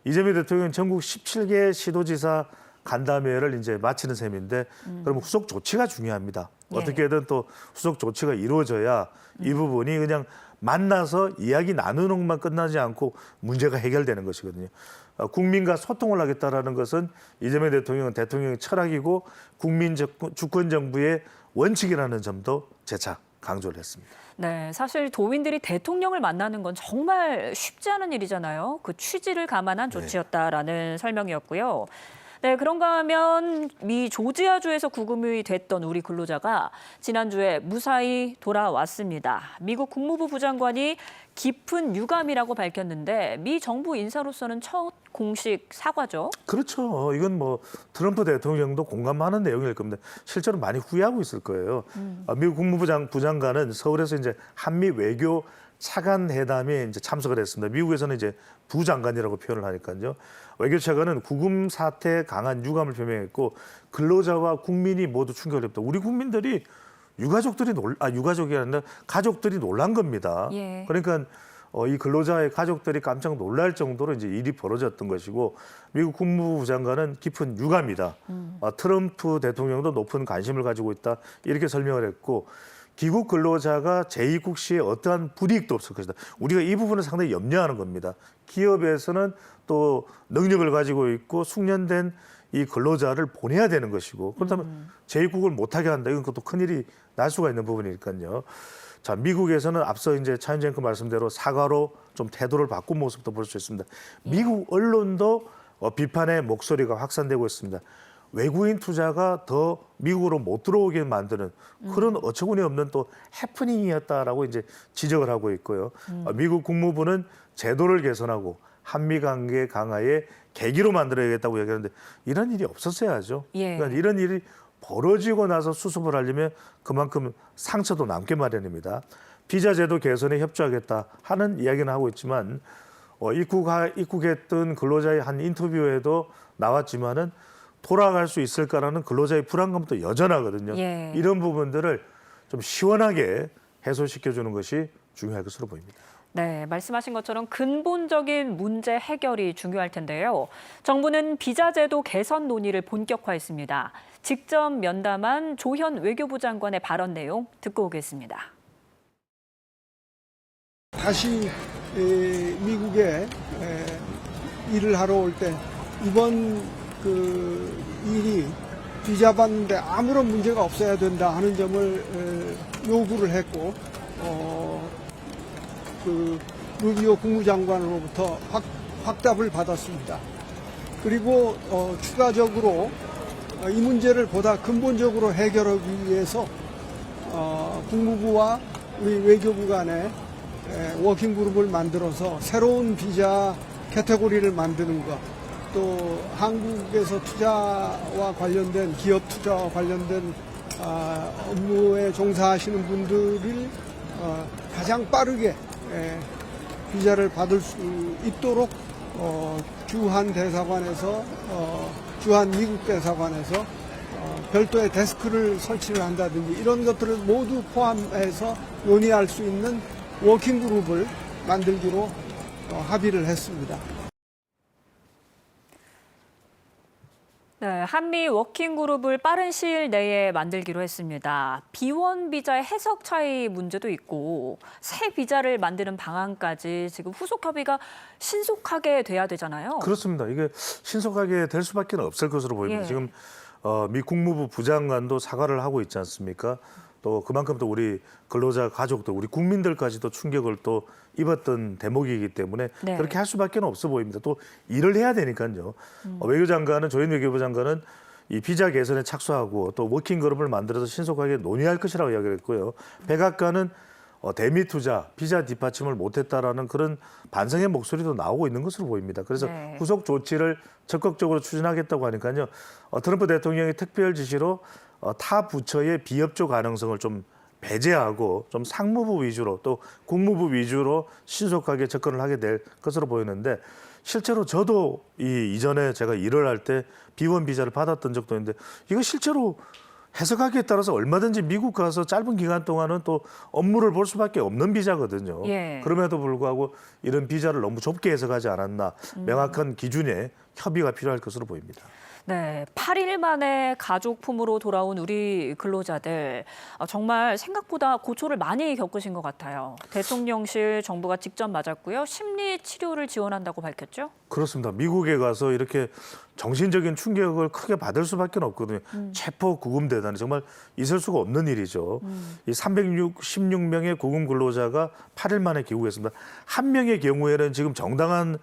이재명 대통령은 전국 17개 시도지사 간담회를 이제 마치는 셈인데 그러면 후속 조치가 중요합니다. 어떻게든 또 후속 조치가 이루어져야 이 부분이 그냥 만나서 이야기 나누는 것만 끝나지 않고 문제가 해결되는 것이거든요. 국민과 소통을 하겠다라는 것은 이재명 대통령은 대통령의 철학이고 국민 주권 정부의 원칙이라는 점도 재차 강조를 했습니다. 네, 사실 도민들이 대통령을 만나는 건 정말 쉽지 않은 일이잖아요. 그 취지를 감안한 조치였다라는 설명이었고요. 네, 그런가 하면 미 조지아주에서 구금이 됐던 우리 근로자가 지난주에 무사히 돌아왔습니다. 미국 국무부 부장관이 깊은 유감이라고 밝혔는데 미 정부 인사로서는 첫 공식 사과죠. 그렇죠. 이건 뭐 트럼프 대통령도 공감하는 내용일 겁니다. 실제로 많이 후회하고 있을 거예요. 미국 국무부 부장관은 서울에서 이제 한미 외교 차관 회담에 이제 참석을 했습니다. 미국에서는 이제 부장관이라고 표현을 하니까요. 외교차관은 구금 사태에 강한 유감을 표명했고 근로자와 국민이 모두 충격을 입다. 우리 국민들이 유가족이 아니라 가족들이 놀란 겁니다. 예. 그러니까 이 근로자의 가족들이 깜짝 놀랄 정도로 이제 일이 벌어졌던 것이고 미국 국무부 장관은 깊은 유감이다. 트럼프 대통령도 높은 관심을 가지고 있다. 이렇게 설명을 했고 귀국 근로자가 재입국 시에 어떠한 불이익도 없을 것이다. 우리가 이 부분을 상당히 염려하는 겁니다. 기업에서는 또 능력을 가지고 있고 숙련된 이 근로자를 보내야 되는 것이고 그렇다면 재입국을 못하게 한다. 이건 또 큰일이 날 수가 있는 부분이니까요. 자, 미국에서는 앞서 이제 차윤정크 말씀대로 사과로 좀 태도를 바꾼 모습도 볼 수 있습니다. 미국 언론도 비판의 목소리가 확산되고 있습니다. 외국인 투자가 더 미국으로 못 들어오게 만드는 그런 어처구니 없는 또 해프닝이었다라고 이제 지적을 하고 있고요. 미국 국무부는 제도를 개선하고 한미 관계 강화에 계기로 만들어야겠다고 얘기하는데 이런 일이 없었어야죠. 예. 그러니까 이런 일이 벌어지고 나서 수습을 하려면 그만큼 상처도 남게 마련입니다. 비자 제도 개선에 협조하겠다 하는 이야기는 하고 있지만 입국했던 근로자의 한 인터뷰에도 나왔지만은 돌아갈 수 있을까라는 근로자의 불안감도 여전하거든요. 예. 이런 부분들을 좀 시원하게 해소시켜주는 것이 중요할 것으로 보입니다. 네, 말씀하신 것처럼 근본적인 문제 해결이 중요할 텐데요. 정부는 비자제도 개선 논의를 본격화했습니다. 직접 면담한 조현 외교부 장관의 발언 내용 듣고 오겠습니다. 다시 미국에 일을 하러 올 때 이번 그 일이 비자 받는데 아무런 문제가 없어야 된다 하는 점을 요구를 했고 그 루비오 국무장관으로부터 확답을 받았습니다. 그리고 추가적으로 이 문제를 보다 근본적으로 해결하기 위해서 국무부와 우리 외교부 간에 워킹그룹을 만들어서 새로운 비자 캐테고리를 만드는 것, 또 한국에서 투자와 관련된 기업 투자와 관련된 업무에 종사하시는 분들을 가장 빠르게 비자를 받을 수 있도록 주한 대사관에서 주한 미국 대사관에서 별도의 데스크를 설치를 한다든지 이런 것들을 모두 포함해서 논의할 수 있는 워킹그룹을 만들기로 합의를 했습니다. 네, 한미 워킹그룹을 빠른 시일 내에 만들기로 했습니다. 비원 비자의 해석 차이 문제도 있고 새 비자를 만드는 방안까지 지금 후속 협의가 신속하게 돼야 되잖아요. 그렇습니다. 이게 신속하게 될 수밖에 없을 것으로 보입니다. 예. 지금 미 국무부 부장관도 사과를 하고 있지 않습니까? 또 그만큼 또 우리 근로자 가족들, 우리 국민들까지도 충격을 또 입었던 대목이기 때문에 네. 그렇게 할 수밖에 없어 보입니다. 또 일을 해야 되니까요. 외교장관은 조현 외교부 장관은 이 비자 개선에 착수하고 또 워킹그룹을 만들어서 신속하게 논의할 것이라고 이야기를 했고요. 백악관은 대미 투자, 비자 뒷받침을 못했다라는 그런 반성의 목소리도 나오고 있는 것으로 보입니다. 그래서 네. 후속 조치를 적극적으로 추진하겠다고 하니까요. 트럼프 대통령이 특별 지시로 타 부처의 비협조 가능성을 좀 배제하고 좀 상무부 위주로 또 국무부 위주로 신속하게 접근을 하게 될 것으로 보이는데 실제로 저도 이전에 제가 일을 할 때 비원 비자를 받았던 적도 있는데 이거 실제로 해석하기에 따라서 얼마든지 미국 가서 짧은 기간 동안은 또 업무를 볼 수밖에 없는 비자거든요. 예. 그럼에도 불구하고 이런 비자를 너무 좁게 해석하지 않았나 명확한 기준에 협의가 필요할 것으로 보입니다. 네, 8일 만에 가족 품으로 돌아온 우리 근로자들 정말 생각보다 고초를 많이 겪으신 것 같아요. 대통령실 정부가 직접 맞았고요. 심리 치료를 지원한다고 밝혔죠? 그렇습니다. 미국에 가서 이렇게 정신적인 충격을 크게 받을 수밖에 없거든요. 체포 구금 대단히 정말 있을 수가 없는 일이죠. 이 316명의 구금 근로자가 8일 만에 귀국했습니다. 한 명의 경우에는 지금 정당한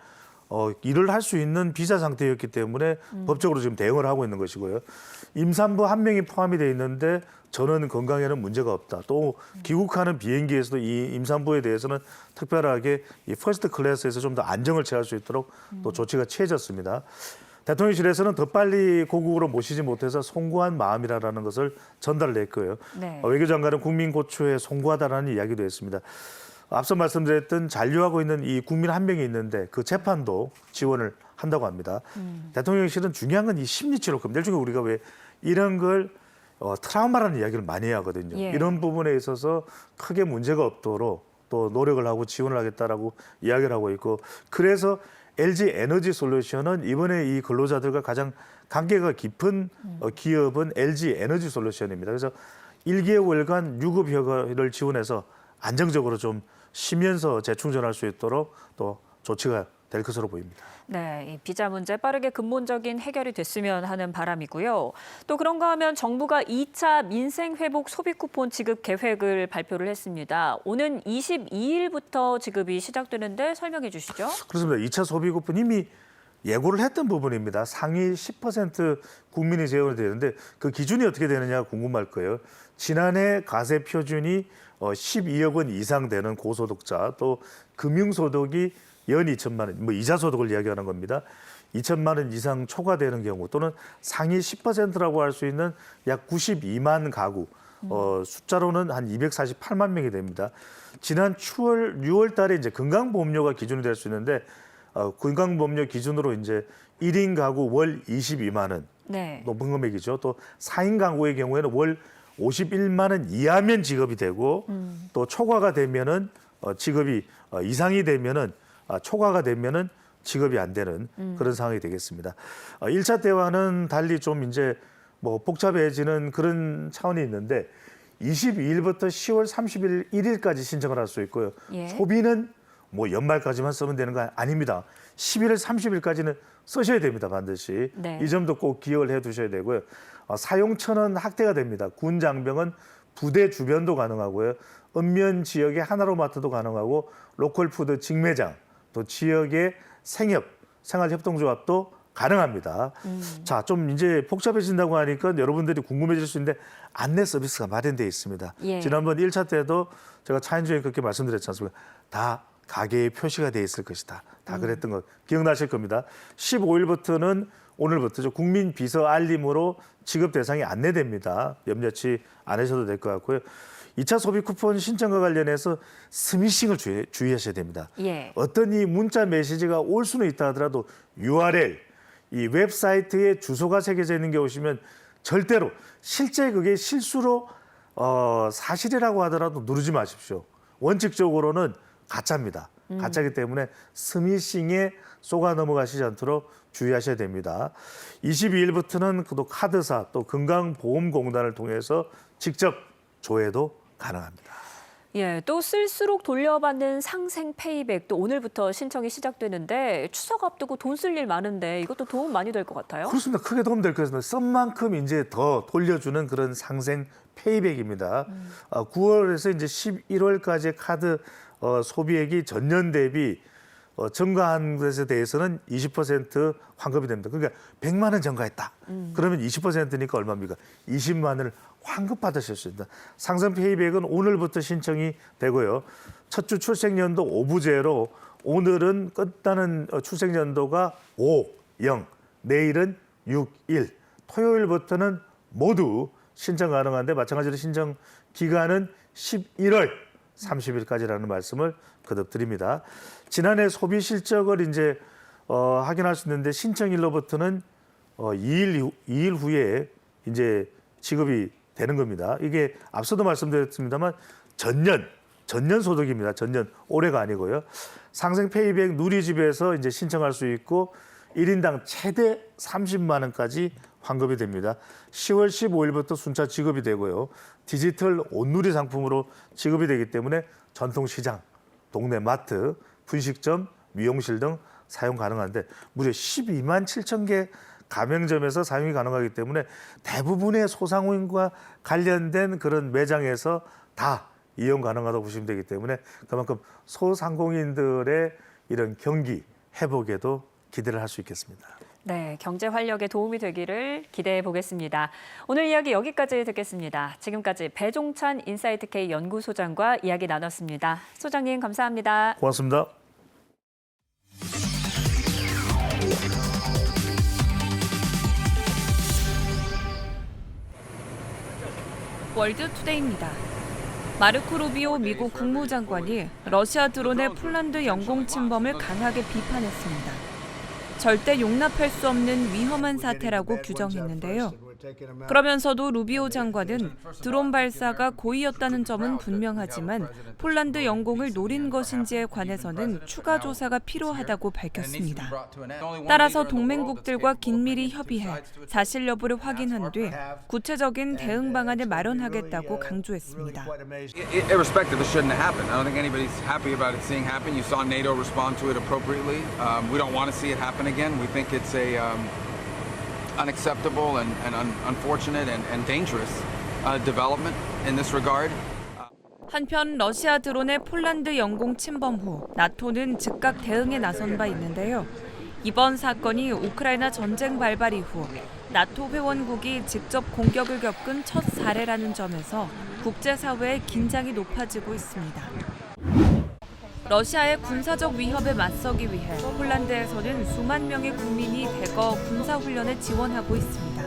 일을 할 수 있는 비자 상태였기 때문에 법적으로 지금 대응을 하고 있는 것이고요. 임산부 한 명이 포함이 돼 있는데 저는 건강에는 문제가 없다. 또 귀국하는 비행기에서도 이 임산부에 대해서는 특별하게 이 퍼스트 클래스에서 좀 더 안정을 취할 수 있도록 또 조치가 취해졌습니다. 대통령실에서는 더 빨리 고국으로 모시지 못해서 송구한 마음이라는 것을 전달을 했고요. 네. 외교장관은 국민 고초에 송구하다라는 이야기도 했습니다. 앞서 말씀드렸던 잔류하고 있는 이 국민 한 명이 있는데 그 재판도 지원을 한다고 합니다. 대통령실은 중요한 건 이 심리치료 겁니다. 일종의 우리가 왜 이런 걸 트라우마라는 이야기를 많이 하거든요. 예. 이런 부분에 있어서 크게 문제가 없도록 또 노력을 하고 지원을 하겠다라고 이야기를 하고 있고, 그래서 LG 에너지 솔루션은 이번에 이 근로자들과 가장 관계가 깊은 기업은 LG 에너지 솔루션입니다. 그래서 1개월간 유급 휴가를 지원해서 안정적으로 좀 쉬면서 재충전할 수 있도록 또 조치가 될 것으로 보입니다. 네, 이 비자 문제 빠르게 근본적인 해결이 됐으면 하는 바람이고요. 또 그런가 하면 정부가 2차 민생회복 소비 쿠폰 지급 계획을 발표를 했습니다. 오는 22일부터 지급이 시작되는데 설명해 주시죠. 그렇습니다. 2차 소비 쿠폰 이미 예고를 했던 부분입니다. 상위 10% 국민이 제공이 되는데 그 기준이 어떻게 되느냐 궁금할 거예요. 지난해 가세 표준이 12억 원 이상 되는 고소득자, 또 금융소득이 연 2천만 원, 뭐 이자 소득을 이야기하는 겁니다. 2천만 원 이상 초과되는 경우 또는 상위 10%라고 할 수 있는 약 92만 가구, 숫자로는 한 248만 명이 됩니다. 지난 6월 달에 이제 건강보험료가 기준이 될 수 있는데 건강보험료 기준으로 이제 1인 가구 월 22만 원, 네. 높은 금액이죠. 또 4인 가구의 경우에는 월 51만 원 이하면 지급이 되고 또 초과가 되면은 지급이 이상이 되면은 초과가 되면은 지급이 안 되는 그런 상황이 되겠습니다. 1차 때와는 달리 좀 이제 뭐 복잡해지는 그런 차원이 있는데 22일부터 10월 31일까지 신청을 할 수 있고요. 예. 소비는 뭐 연말까지만 쓰면 되는 거 아닙니다. 11월 30일까지는 쓰셔야 됩니다. 반드시. 네. 이 점도 꼭 기억을 해 두셔야 되고요. 사용처는 확대가 됩니다. 군 장병은 부대 주변도 가능하고요. 읍면 지역의 하나로마트도 가능하고 로컬푸드 직매장, 또 지역의 생협, 생활협동조합도 가능합니다. 자, 좀 이제 복잡해진다고 하니까 여러분들이 궁금해질 수 있는데 안내 서비스가 마련되어 있습니다. 예. 지난번 1차 때도 제가 차인 중에 그렇게 말씀드렸지 않습니까? 다 가게에 표시가 되어 있을 것이다. 다 그랬던 거 기억나실 겁니다. 15일부터는 오늘부터죠. 국민 비서 알림으로 지급 대상이 안내됩니다. 염려치 않으셔도 될 것 같고요. 2차 소비 쿠폰 신청과 관련해서 스미싱을 주의하셔야 됩니다. 예. 어떤 이 문자 메시지가 올 수는 있다 하더라도 URL, 이 웹사이트에 주소가 새겨져 있는 게 오시면 절대로 실제 그게 실수로 사실이라고 하더라도 누르지 마십시오. 원칙적으로는 가짜입니다. 가짜이기 때문에 스미싱에 속아 넘어가시지 않도록 주의하셔야 됩니다. 22일부터는 또 카드사 또 건강보험공단을 통해서 직접 조회도 가능합니다. 예, 또 쓸수록 돌려받는 상생 페이백도 오늘부터 신청이 시작되는데 추석 앞두고 돈 쓸 일 많은데 이것도 도움 많이 될 것 같아요. 그렇습니다. 크게 도움 될 것입니다. 쓴 만큼 이제 더 돌려주는 그런 상생 페이백입니다. 9월에서 이제 11월까지 카드 소비액이 전년 대비 증가한 것에 대해서는 20% 환급이 됩니다. 그러니까 100만 원 증가했다. 그러면 20%니까 얼마입니까? 20만 원을 환급받으실 수 있다. 상생 페이백은 오늘부터 신청이 되고요. 첫 주 출생연도 5부제로 오늘은 끝나는 출생연도가 5, 0, 내일은 6, 1. 토요일부터는 모두 신청 가능한데 마찬가지로 신청 기간은 11월 30일까지라는 말씀을 거듭 드립니다. 지난해 소비 실적을 이제 확인할 수 있는데 신청일로부터는 2일 후에 이제 지급이 되는 겁니다. 이게 앞서도 말씀드렸습니다만 전년 소득입니다. 전년 올해가 아니고요. 상생 페이백 누리집에서 이제 신청할 수 있고 1인당 최대 30만 원까지 환급이 됩니다. 10월 15일부터 순차 지급이 되고요. 디지털 온누리 상품으로 지급이 되기 때문에 전통시장, 동네 마트, 분식점, 미용실 등 사용 가능한데 무려 12만 7천 개 가맹점에서 사용이 가능하기 때문에 대부분의 소상공인과 관련된 그런 매장에서 다 이용 가능하다고 보시면 되기 때문에 그만큼 소상공인들의 이런 경기 회복에도 기대를 할 수 있겠습니다. 네, 경제 활력에 도움이 되기를 기대해 보겠습니다. 오늘 이야기 여기까지 듣겠습니다. 지금까지 배종찬 인사이트K 연구소장과 이야기 나눴습니다. 소장님 감사합니다. 고맙습니다. 월드투데이입니다. 마르코 루비오 미국 국무장관이 러시아 드론의 폴란드 영공 침범을 강하게 비판했습니다. 절대 용납할 수 없는 위험한 사태라고 규정했는데요. 그러면서도 루비오 장관은 드론 발사가 고의였다는 점은 분명하지만 폴란드 영공을 노린 것인지에 관해서는 추가 조사가 필요하다고 밝혔습니다. 따라서 동맹국들과 긴밀히 협의해 사실 여부를 확인한 뒤 구체적인 대응 방안을 마련하겠다고 강조했습니다. Irrespective, it shouldn't have happened. I don't think anybody's happy about it seeing happen. You saw NATO respond to it appropriately. We don't want to see it happen again. We think it's a unacceptable and unfortunate and dangerous development in this regard. 한편 러시아 드론의 폴란드 영공 침범 후 나토는 즉각 대응에 나선 바 있는데요. 이번 사건이 우크라이나 전쟁 발발 이후 나토 회원국이 직접 공격을 겪은 첫 사례라는 점에서 국제사회의 긴장이 높아지고 있습니다. 러시아의 군사적 위협에 맞서기 위해 폴란드에서는 수만 명의 국민이 대거 군사훈련에 지원하고 있습니다.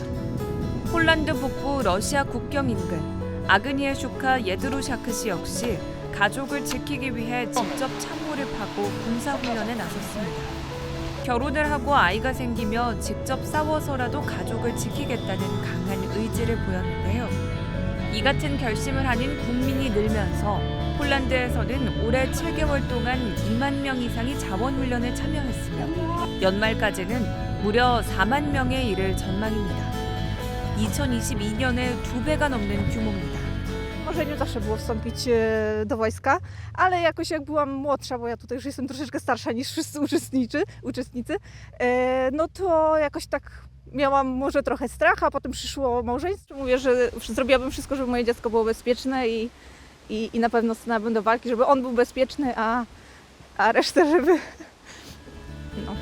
폴란드 북부 러시아 국경 인근 아그니에슈카 예드루샤크시 역시 가족을 지키기 위해 직접 참호를 파고 군사훈련에 나섰습니다. 결혼을 하고 아이가 생기며 직접 싸워서라도 가족을 지키겠다는 강한 의지를 보였는데요. 이 같은 결심을 하는 국민이 늘면서 폴란드에서는 올해 7개월 동안 2만 명 이상이 자원훈련에 참여했으며 연말까지는 무려 4만 명에 이를 전망입니다. 2022년에 2배가 넘는 규모입니다. Marzeniu zawsze było wstąpić do wojska, ale jakoś jak byłam młodsza, bo ja tutaj już jestem troszeczkę starsza niż wszyscy uczestnicy, no to jakoś tak miałam może trochę strach, a potem przyszło małżeństwo. Mówię, że zrobiłabym wszystko, żeby moje dziecko było bezpieczne i na pewno stanęłabym do walki, żeby on był bezpieczny, a resztę żeby... No.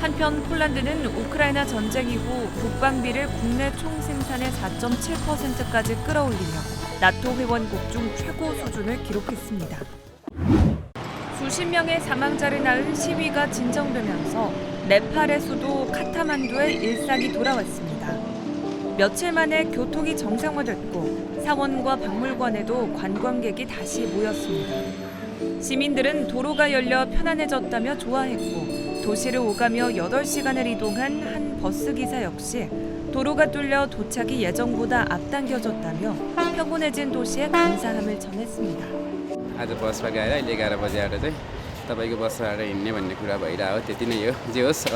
한편 폴란드는 우크라이나 전쟁 이후 국방비를 국내 총생산의 4.7%까지 끌어올리며 나토 회원국 중 최고 수준을 기록했습니다. 수십 명의 사망자를 낳은 시위가 진정되면서 네팔의 수도 카트만두에 일상이 돌아왔습니다. 며칠 만에 교통이 정상화됐고 사원과 박물관에도 관광객이 다시 모였습니다. 시민들은 도로가 열려 편안해졌다며 좋아했고 도시를 오가며 8시간을 이동한 한 버스기사 역시 도로가 뚫려 도착이 예정보다 앞당겨졌다며 평온해진 도시에 감사함을 전했습니다. आज बसमा गएर अहिले 11 बजे आएर चाहिँ तपाईँको बसबाट हिँड्ने भन्ने कुरा भइरहेको त्यति नै हो जे होस्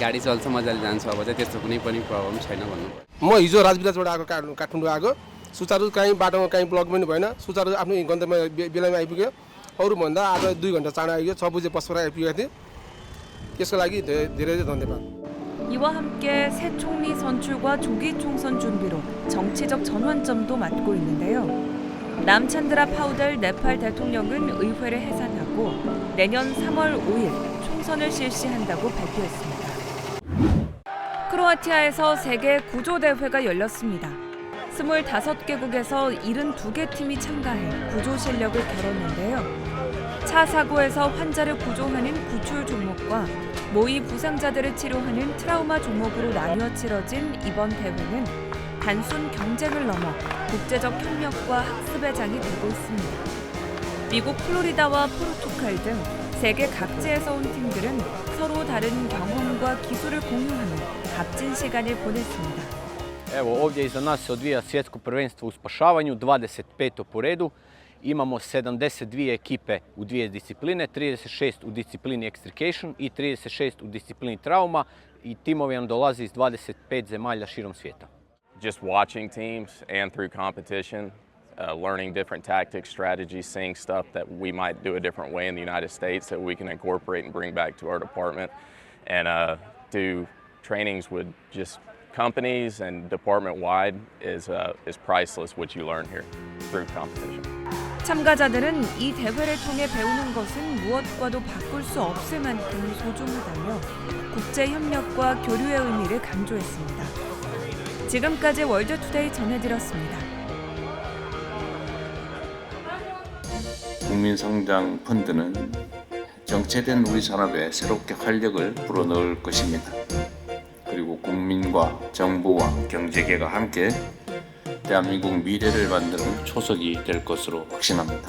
गाडी चल्छ मजाले जान्छ अब चाहिँ त्यस्तो कुनै पनि प्रब्लम छैन भन्नु म हिजो राजविराजबाट आएको काठमाडौँ आएको सुचारू कहीँ बाटोमा कहीँ ब्लक पनि भएन सुचारू आफ्नो गन्तव्य बेलामा आइपुग्यो अरूभन्दा आज 2 घन्टा चाँडो आइयो 6 बजे बसबाट आइपुगेको थिएँ त्यसको लागि धेरै धन्यवाद. 이와 함께 새 총리 선출과 조기 총선 준비로 정치적 전환점도 맞고 있는데요. 람찬드라 파우델 네팔 대통령은 의회를 해산하고 내년 3월 5일 총선을 실시한다고 발표했습니다. 크로아티아에서 세계 구조대회가 열렸습니다. 25개국에서 72개 팀이 참가해 구조 실력을 겨뤘는데요. 차 사고에서 환자를 구조하는 구출 종목과 모의 부상자들을 치료하는 트라우마 종목으로 나뉘어 치러진 이번 대회는 단순 경쟁을 넘어 국제적 협력과 학습의 장이 되고 있습니다. 미국 플로리다와 포르투갈 등 세계 각지에서 온 팀들은 서로 다른 경험과 기술을 공유하는 값진 시간을 보냈습니다. Evo ovdje iza nas se odvija svjetsko prvenstvo u spašavanju, 25. po redu. Imamo 72 ekipe u 2 discipline, 36 u disciplini extrication i 36 u disciplini trauma i timovi nam dolaze iz 25 zemalja širom svijeta. Just watching teams and through competition, learning different tactics, strategies, seeing stuff that we might do a different way in the United States that we can incorporate and bring back to our department and do trainings with just companies and department-wide is priceless what you learn here through competition. 참가자들은 이 대회를 통해 배우는 것은 무엇과도 바꿀 수 없을 만큼 소중하다며 국제 협력과 교류의 의미를 강조했습니다. 지금까지 월드투데이 전해드렸습니다. 국민성장 펀드는 정체된 우리 산업에 새롭게 활력을 불어넣을 것입니다. 그리고 국민과 정부와 경제계가 함께 대한민국 미래를 만드는 초석이 될 것으로 확신합니다.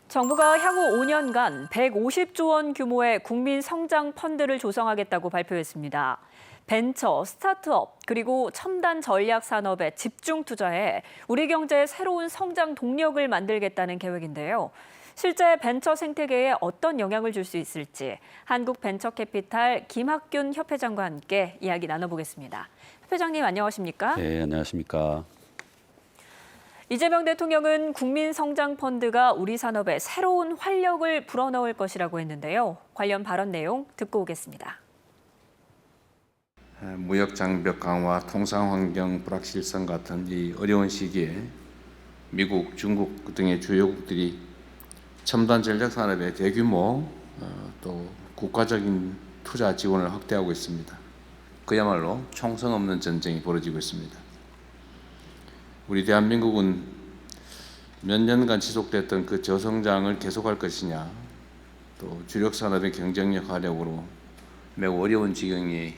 정부가 향후 5년간 150조 원 규모의 국민 성장 펀드를 조성하겠다고 발표했습니다. 벤처, 스타트업, 그리고 첨단 전략 산업에 집중 투자해 우리 경제의 새로운 성장 동력을 만들겠다는 계획인데요. 실제 벤처 생태계에 어떤 영향을 줄 수 있을지 한국벤처캐피탈 김학균 협회장과 함께 이야기 나눠보겠습니다. 협회장님 안녕하십니까? 네, 안녕하십니까? 이재명 대통령은 국민성장펀드가 우리 산업에 새로운 활력을 불어넣을 것이라고 했는데요. 관련 발언 내용 듣고 오겠습니다. 무역 장벽 강화, 통상 환경 불확실성 같은 이 어려운 시기에 미국, 중국 등의 주요국들이 첨단 전략 산업에 대규모 또 국가적인 투자 지원을 확대하고 있습니다. 그야말로 총성 없는 전쟁이 벌어지고 있습니다. 우리 대한민국은 몇 년간 지속됐던 그 저성장을 계속할 것이냐, 또 주력 산업의 경쟁력 하락으로 매우 어려운 지경이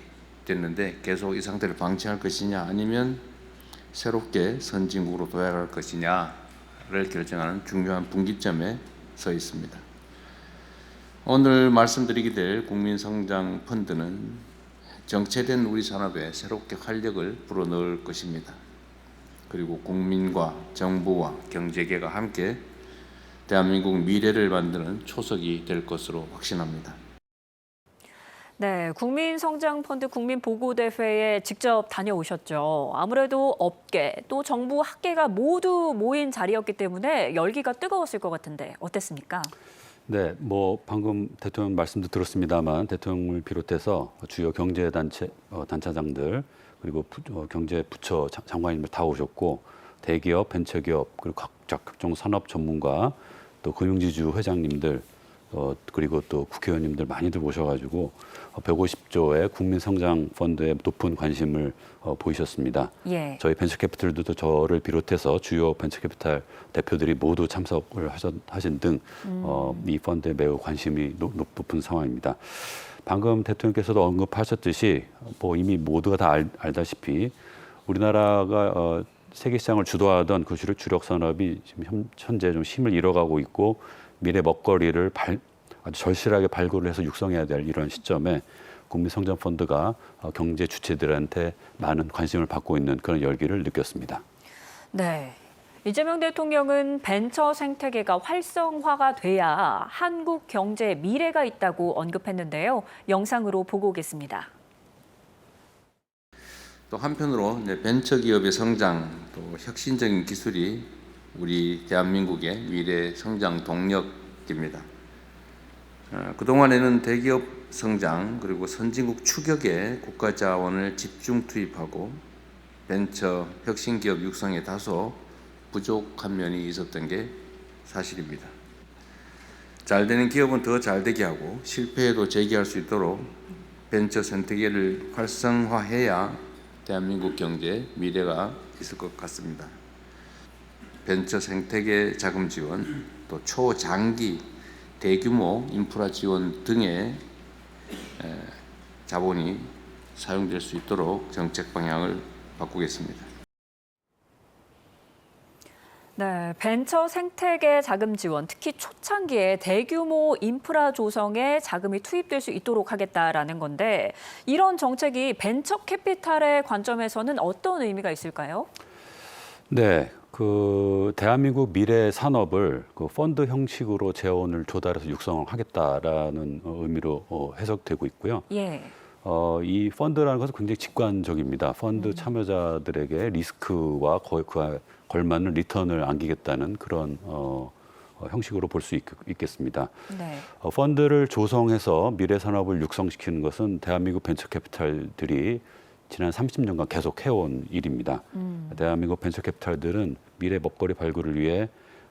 됐는데 계속 이 상태를 방치할 것이냐, 아니면 새롭게 선진국으로 도약할 것이냐를 결정하는 중요한 분기점에 서 있습니다. 오늘 말씀드리게 될 국민성장펀드는 정체된 우리 산업에 새롭게 활력을 불어넣을 것입니다. 그리고 국민과 정부와 경제계가 함께 대한민국 미래를 만드는 초석이 될 것으로 확신합니다. 네, 국민성장펀드 국민보고대회에 직접 다녀오셨죠. 아무래도 업계 또 정부 학계가 모두 모인 자리였기 때문에 열기가 뜨거웠을 것 같은데 어땠습니까? 네, 뭐 방금 대통령 말씀도 들었습니다만 대통령을 비롯해서 주요 경제단체 단차장들 그리고 경제 부처 장관님들 다 오셨고 대기업, 벤처기업 그리고 각종 산업 전문가 또 금융지주 회장님들 그리고 또 국회의원님들 많이들 오셔가지고 150조의 국민성장펀드에 높은 관심을 보이셨습니다. 예. 저희 벤처캐피탈도 저를 비롯해서 주요 벤처캐피탈 대표들이 모두 참석을 하신 등 이 펀드에 매우 관심이 높은 상황입니다. 방금 대통령께서도 언급하셨듯이 뭐 이미 모두가 다 알다시피 우리나라가 세계 시장을 주도하던 그 주력 산업이 지금 현재 좀 힘을 잃어가고 있고 미래 먹거리를 아주 절실하게 발굴을 해서 육성해야 될 이런 시점에 국민성장펀드가 경제 주체들한테 많은 관심을 받고 있는 그런 열기를 느꼈습니다. 네. 이재명 대통령은 벤처 생태계가 활성화가 돼야 한국 경제에 미래가 있다고 언급했는데요. 영상으로 보고 오겠습니다. 또 한편으로 벤처 기업의 성장, 또 혁신적인 기술이 우리 대한민국의 미래 성장 동력입니다. 그동안에는 대기업 성장 그리고 선진국 추격에 국가 자원을 집중 투입하고 벤처 혁신 기업 육성에 다소 부족한 면이 있었던 게 사실입니다. 잘 되는 기업은 더 잘 되게 하고 실패해도 재기할 수 있도록 벤처 생태계를 활성화해야 대한민국 경제에 미래가 있을 것 같습니다. 벤처 생태계 자금 지원, 또 초장기 대규모 인프라 지원 등의 자본이 사용될 수 있도록 정책 방향을 바꾸겠습니다. 네, 벤처 생태계 자금 지원, 특히 초창기에 대규모 인프라 조성에 자금이 투입될 수 있도록 하겠다라는 건데 이런 정책이 벤처 캐피탈의 관점에서는 어떤 의미가 있을까요? 네, 그 대한민국 미래 산업을 그 펀드 형식으로 재원을 조달해서 육성하겠다라는 의미로 해석되고 있고요. 예. 이 펀드라는 것은 굉장히 직관적입니다. 펀드 참여자들에게 리스크와 그에 걸맞는 리턴을 안기겠다는 그런 형식으로 볼 수 있겠습니다. 네. 펀드를 조성해서 미래 산업을 육성시키는 것은 대한민국 벤처 캐피탈들이 지난 30년간 계속 해온 일입니다. 대한민국 벤처 캐피탈들은 미래 먹거리 발굴을 위해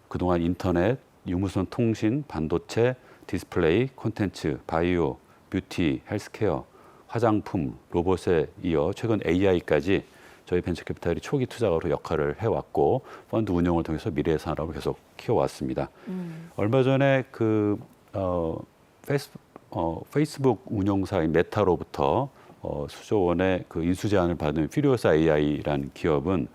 그동안 인터넷, 유무선 통신, 반도체, 디스플레이, 콘텐츠, 바이오, 뷰티, 헬스케어, 화장품, 로봇에 이어 최근 AI까지 저희 벤처캐피탈이 초기 투자가로 역할을 해왔고 펀드 운영을 통해서 미래의 산업을 계속 키워왔습니다. 얼마 전에 페이스북 운영사인 메타로부터 수조 원의 그 인수 제안을 받은 퓨리오사 AI라는 기업은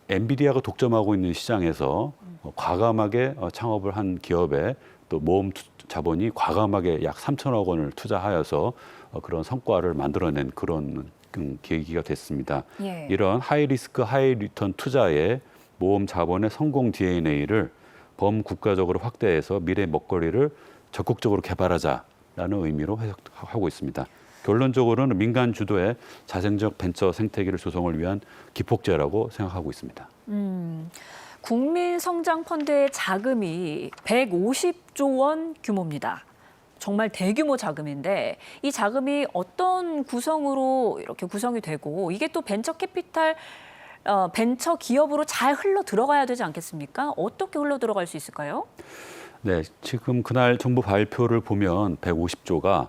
엔비디아가 독점하고 있는 시장에서 과감하게 창업을 한 기업에 또 모험 자본이 과감하게 약 3천억 원을 투자하여서 그런 성과를 만들어낸 그런 계기가 됐습니다. 예. 이런 하이 리스크 하이 리턴 투자의 모험 자본의 성공 DNA를 범국가적으로 확대해서 미래 먹거리를 적극적으로 개발하자라는 의미로 해석하고 있습니다. 결론적으로는 민간 주도의 자생적 벤처 생태계를 조성을 위한 기폭제라고 생각하고 있습니다. 국민성장펀드의 자금이 150조 원 규모입니다. 정말 대규모 자금인데 이 자금이 어떤 구성으로 이렇게 구성이 되고 이게 또 벤처 캐피탈, 벤처 기업으로 잘 흘러 들어가야 되지 않겠습니까? 어떻게 흘러 들어갈 수 있을까요? 네, 지금 그날 정부 발표를 보면 150조가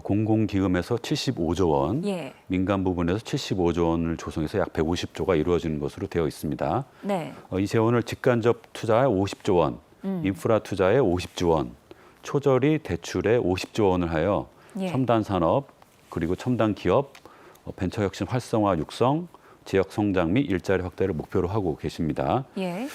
공공기금에서 75조 원, 예. 민간 부분에서 75조 원을 조성해서 약 150조가 이루어지는 것으로 되어 있습니다. 네. 이 재원을 직간접 투자에 50조 원, 인프라 투자에 50조 원, 초저리 대출에 50조 원을 하여 예. 첨단 산업 그리고 첨단 기업, 벤처 혁신 활성화 육성, 지역 성장 및 일자리 확대를 목표로 하고 계십니다. 예.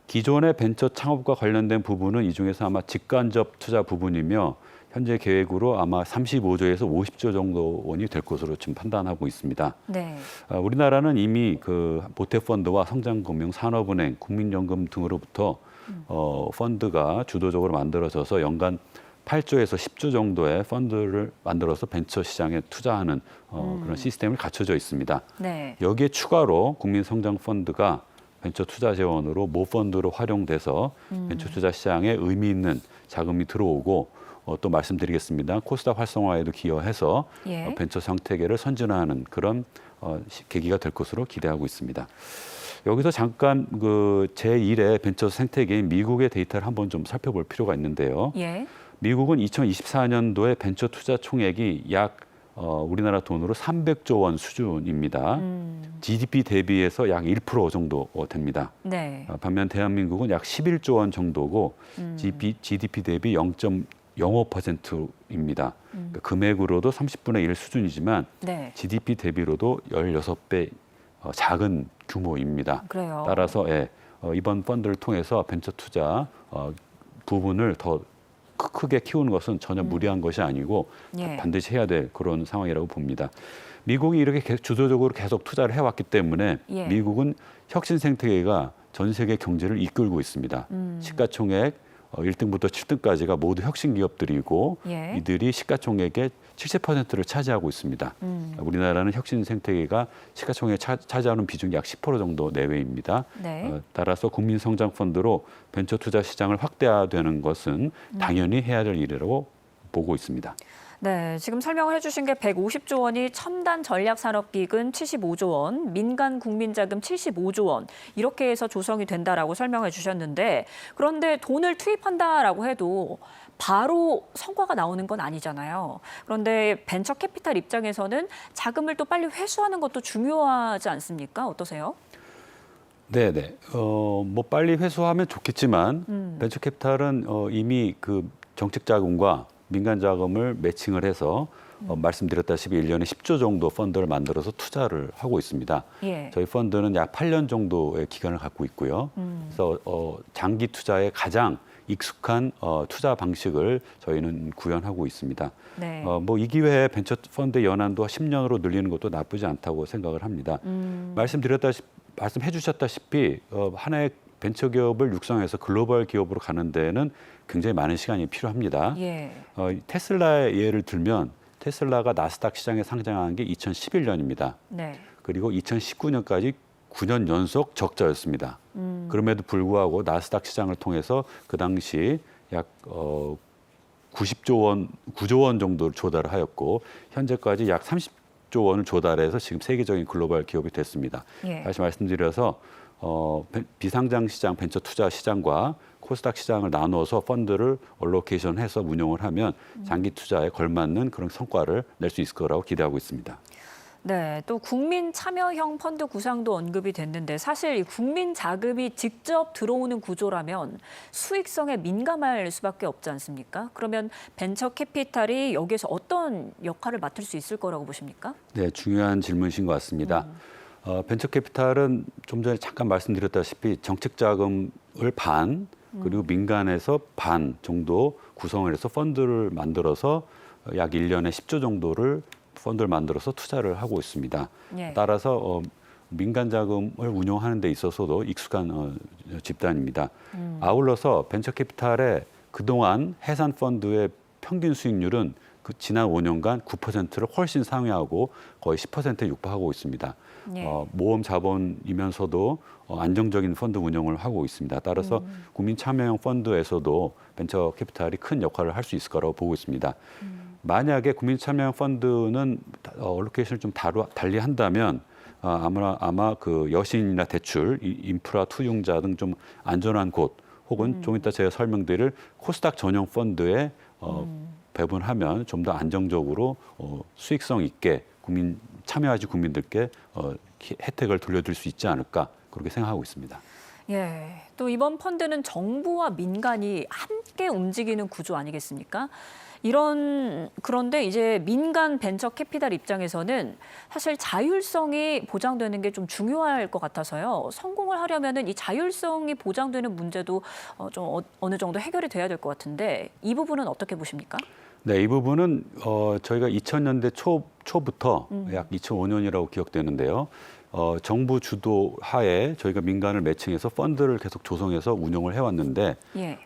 기존의 벤처 창업과 관련된 부분은 이 중에서 아마 직간접 투자 부분이며 현재 계획으로 아마 35조에서 50조 정도 원이 될 것으로 지금 판단하고 있습니다. 네. 우리나라는 이미 그 모태펀드와 성장금융, 산업은행, 국민연금 등으로부터 펀드가 주도적으로 만들어져서 연간 8조에서 10조 정도의 펀드를 만들어서 벤처 시장에 투자하는 그런 시스템을 갖춰져 있습니다. 네. 여기에 추가로 국민성장펀드가 벤처 투자 재원으로 모펀드로 활용돼서 벤처 투자 시장에 의미 있는 자금이 들어오고 또 말씀드리겠습니다. 코스닥 활성화에도 기여해서 예. 벤처 생태계를 선진화하는 그런 계기가 될 것으로 기대하고 있습니다. 여기서 잠깐 그 제1의 벤처 생태계인 미국의 데이터를 한번 좀 살펴볼 필요가 있는데요. 예. 미국은 2024년도에 벤처 투자 총액이 약 우리나라 돈으로 300조 원 수준입니다. GDP 대비해서 약 1% 정도 됩니다. 네. 반면 대한민국은 약 11조 원 정도고 GDP 대비 0.05%입니다. 그러니까 금액으로도 30분의 1 수준이지만 네. GDP 대비로도 16배 작은 규모입니다. 그래요. 따라서 이번 펀드를 통해서 벤처 투자 부분을 더 크게 키우는 것은 전혀 무리한 것이 아니고 예. 반드시 해야 될 그런 상황이라고 봅니다. 미국이 이렇게 주도적으로 계속 투자를 해왔기 때문에 예. 미국은 혁신 생태계가 전 세계 경제를 이끌고 있습니다. 시가총액 1등부터 7등까지가 모두 혁신 기업들이고 예. 이들이 시가총액의 70%를 차지하고 있습니다. 우리나라는 혁신 생태계가 시가총액 차지하는 비중이 약 10% 정도 내외입니다. 네. 따라서 국민성장펀드로 벤처 투자 시장을 확대하는 것은 당연히 해야 될 일이라고 보고 있습니다. 네, 지금 설명을 해주신 게 150조 원이 첨단 전략산업기금 75조 원, 민간 국민자금 75조 원 이렇게 해서 조성이 된다라고 설명해 주셨는데 그런데 돈을 투입한다라고 해도 바로 성과가 나오는 건 아니잖아요. 그런데 벤처 캐피탈 입장에서는 자금을 또 빨리 회수하는 것도 중요하지 않습니까? 어떠세요? 네네. 뭐 빨리 회수하면 좋겠지만 벤처 캐피탈은 이미 그 정책 자금과 민간 자금을 매칭을 해서 말씀드렸다시피 1년에 10조 정도 펀드를 만들어서 투자를 하고 있습니다. 예. 저희 펀드는 약 8년 정도의 기간을 갖고 있고요. 그래서 장기 투자에 가장 익숙한 투자 방식을 저희는 구현하고 있습니다. 네. 뭐 이 기회에 벤처 펀드 연한도 10년으로 늘리는 것도 나쁘지 않다고 생각을 합니다. 말씀해 주셨다시피 하나의 벤처 기업을 육성해서 글로벌 기업으로 가는 데에는 굉장히 많은 시간이 필요합니다. 예. 테슬라의 예를 들면 테슬라가 나스닥 시장에 상장한 게 2011년입니다. 네. 그리고 2019년까지 9년 연속 적자였습니다. 그럼에도 불구하고 나스닥 시장을 통해서 그 당시 약 9조 원 정도를 조달을 하였고 현재까지 약 30조 원을 조달해서 지금 세계적인 글로벌 기업이 됐습니다. 예. 다시 말씀드려서 비상장 시장, 벤처 투자 시장과 코스닥 시장을 나눠서 펀드를 얼로케이션해서 운용을 하면 장기 투자에 걸맞는 그런 성과를 낼 수 있을 거라고 기대하고 있습니다. 네, 또 국민 참여형 펀드 구상도 언급이 됐는데 사실 이 국민 자금이 직접 들어오는 구조라면 수익성에 민감할 수밖에 없지 않습니까? 그러면 벤처 캐피탈이 여기에서 어떤 역할을 맡을 수 있을 거라고 보십니까? 네, 중요한 질문이신 것 같습니다. 벤처 캐피탈은 좀 전에 잠깐 말씀드렸다시피 정책 자금을 반 그리고 민간에서 반 정도 구성을 해서 펀드를 만들어서 약 1년에 10조 정도를 펀드를 만들어서 투자를 하고 있습니다. 예. 따라서 민간 자금을 운용하는 데 있어서도 익숙한 집단입니다. 아울러서 벤처 캐피탈의 그동안 해산 펀드의 평균 수익률은 그 지난 5년간 9%를 훨씬 상회하고 거의 10%에 육박하고 있습니다. 예. 모험 자본이면서도 안정적인 펀드 운영을 하고 있습니다. 따라서 국민 참여형 펀드에서도 벤처 캐피탈이 큰 역할을 할 수 있을 거라고 보고 있습니다. 만약에 국민 참여형 펀드는 얼로케이션을 좀 달리 한다면 아마 그 여신이나 대출, 인프라 투융자 등 좀 안전한 곳 혹은 좀 이따 제가 설명드릴 코스닥 전용 펀드에 배분하면 좀 더 안정적으로 수익성 있게 참여하신 국민들께 혜택을 돌려드릴 수 있지 않을까 그렇게 생각하고 있습니다. 예, 또 이번 펀드는 정부와 민간이 함께 움직이는 구조 아니겠습니까? 그런데 이제 민간 벤처 캐피탈 입장에서는 사실 자율성이 보장되는 게 좀 중요할 것 같아서요. 성공을 하려면은 이 자율성이 보장되는 문제도 좀 어느 정도 해결이 돼야 될 것 같은데 이 부분은 어떻게 보십니까? 네, 이 부분은 저희가 2000년대 초부터 약 2005년이라고 기억되는데요. 정부 주도 하에 저희가 민간을 매칭해서 펀드를 계속 조성해서 운용을 해왔는데 예.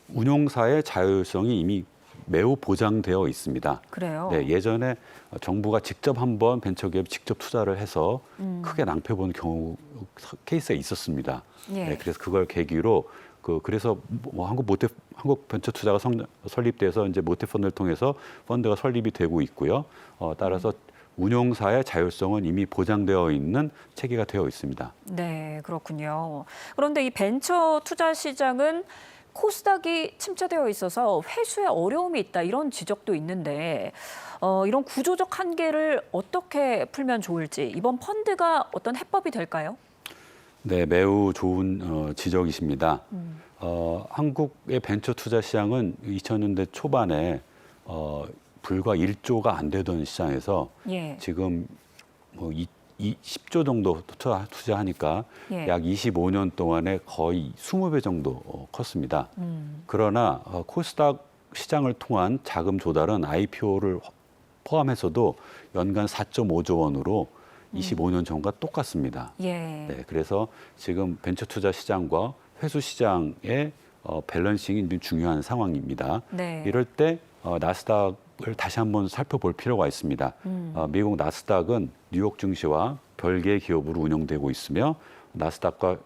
운용사의 자율성이 이미 매우 보장되어 있습니다. 그래요? 네, 예전에 정부가 직접 한번 벤처기업에 직접 투자를 해서 크게 낭패 본 경우 케이스가 있었습니다. 예. 네, 그래서 그걸 계기로 그래서 뭐 한국 벤처 투자가 설립돼서 이제 모태 펀드를 통해서 펀드가 설립이 되고 있고요. 따라서 운용사의 자율성은 이미 보장되어 있는 체계가 되어 있습니다. 네, 그렇군요. 그런데 이 벤처 투자 시장은 코스닥이 침체되어 있어서 회수에 어려움이 있다 이런 지적도 있는데 이런 구조적 한계를 어떻게 풀면 좋을지 이번 펀드가 어떤 해법이 될까요? 네, 매우 좋은 지적이십니다. 한국의 벤처 투자 시장은 2000년대 초반에 불과 1조가 안 되던 시장에서 예. 지금 뭐 10조 정도 투자하니까 예. 약 25년 동안에 거의 20배 정도 컸습니다. 그러나 코스닥 시장을 통한 자금 조달은 IPO를 포함해서도 연간 4.5조 원으로 25년 전과 똑같습니다. 예. 네, 그래서 지금 벤처 투자 시장과 회수 시장의 밸런싱이 중요한 상황입니다. 네. 이럴 때 나스닥을 다시 한번 살펴볼 필요가 있습니다. 미국 나스닥은 뉴욕 증시와 별개의 기업으로 운영되고 있으며 나스닥과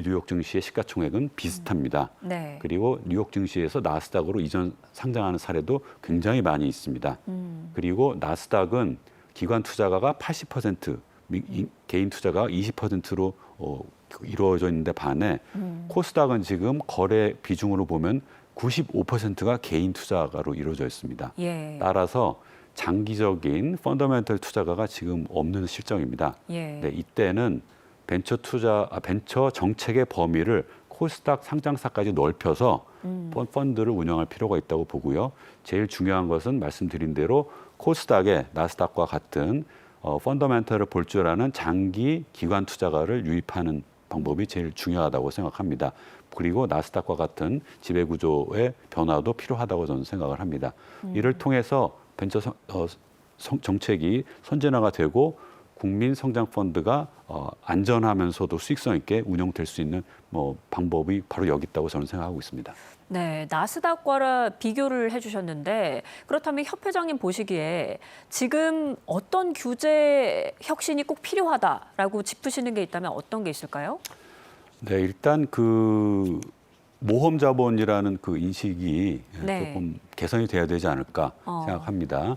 뉴욕 증시의 시가총액은 비슷합니다. 네. 그리고 뉴욕 증시에서 나스닥으로 이전 상장하는 사례도 굉장히 많이 있습니다. 그리고 나스닥은 기관 투자가가 80%, 개인 투자가 20%로 이루어져 있는데 반해 코스닥은 지금 거래 비중으로 보면 95%가 개인 투자가로 이루어져 있습니다. 예. 따라서 장기적인 펀더멘털 투자가가 지금 없는 실정입니다. 예. 네, 이때는 벤처 정책의 범위를 코스닥 상장사까지 넓혀서 펀드를 운영할 필요가 있다고 보고요. 제일 중요한 것은 말씀드린 대로 코스닥에 나스닥과 같은 펀더멘털을 볼 줄 아는 장기 기관 투자가를 유입하는 방법이 제일 중요하다고 생각합니다. 그리고 나스닥과 같은 지배구조의 변화도 필요하다고 저는 생각을 합니다. 이를 통해서 벤처 정책이 선진화가 되고 국민 성장 펀드가 안전하면서도 수익성 있게 운영될 수 있는 방법이 바로 여기 있다고 저는 생각하고 있습니다. 네, 나스닥과 비교를 해주셨는데 그렇다면 협회장님 보시기에 지금 어떤 규제 혁신이 꼭 필요하다라고 짚으시는 게 있다면 어떤 게 있을까요? 네, 일단 그 모험 자본이라는 그 인식이 네. 조금 개선이 돼야 되지 않을까 생각합니다.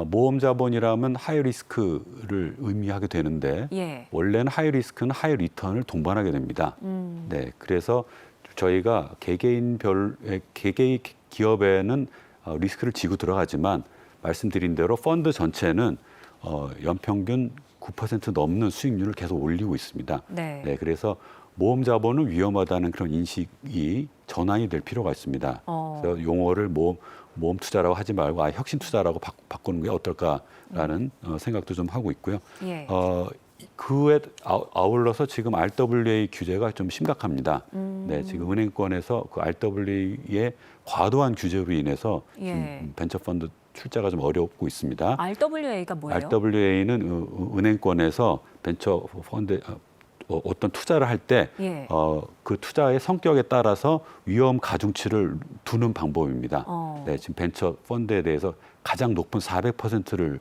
모험 자본이라면 하이 리스크를 의미하게 되는데 예. 원래는 하이 리스크는 하이 리턴을 동반하게 됩니다. 네, 그래서 저희가 개개인 기업에는 리스크를 지고 들어가지만 말씀드린 대로 펀드 전체는 연평균 9% 넘는 수익률을 계속 올리고 있습니다. 네. 네, 그래서 모험 자본은 위험하다는 그런 인식이 전환이 될 필요가 있습니다. 그래서 용어를 모험 투자라고 하지 말고 혁신 투자라고 바꾸는 게 어떨까라는 생각도 좀 하고 있고요. 예. 그에 아울러서 지금 RWA 규제가 좀 심각합니다. 네, 지금 은행권에서 그 RWA의 과도한 규제로 인해서 예. 벤처 펀드 출자가 좀 어렵고 있습니다. RWA가 뭐예요? RWA는 은행권에서 벤처 펀드 어떤 투자를 할 때 예. 그 투자의 성격에 따라서 위험 가중치를 두는 방법입니다. 네, 지금 벤처 펀드에 대해서 가장 높은 400%를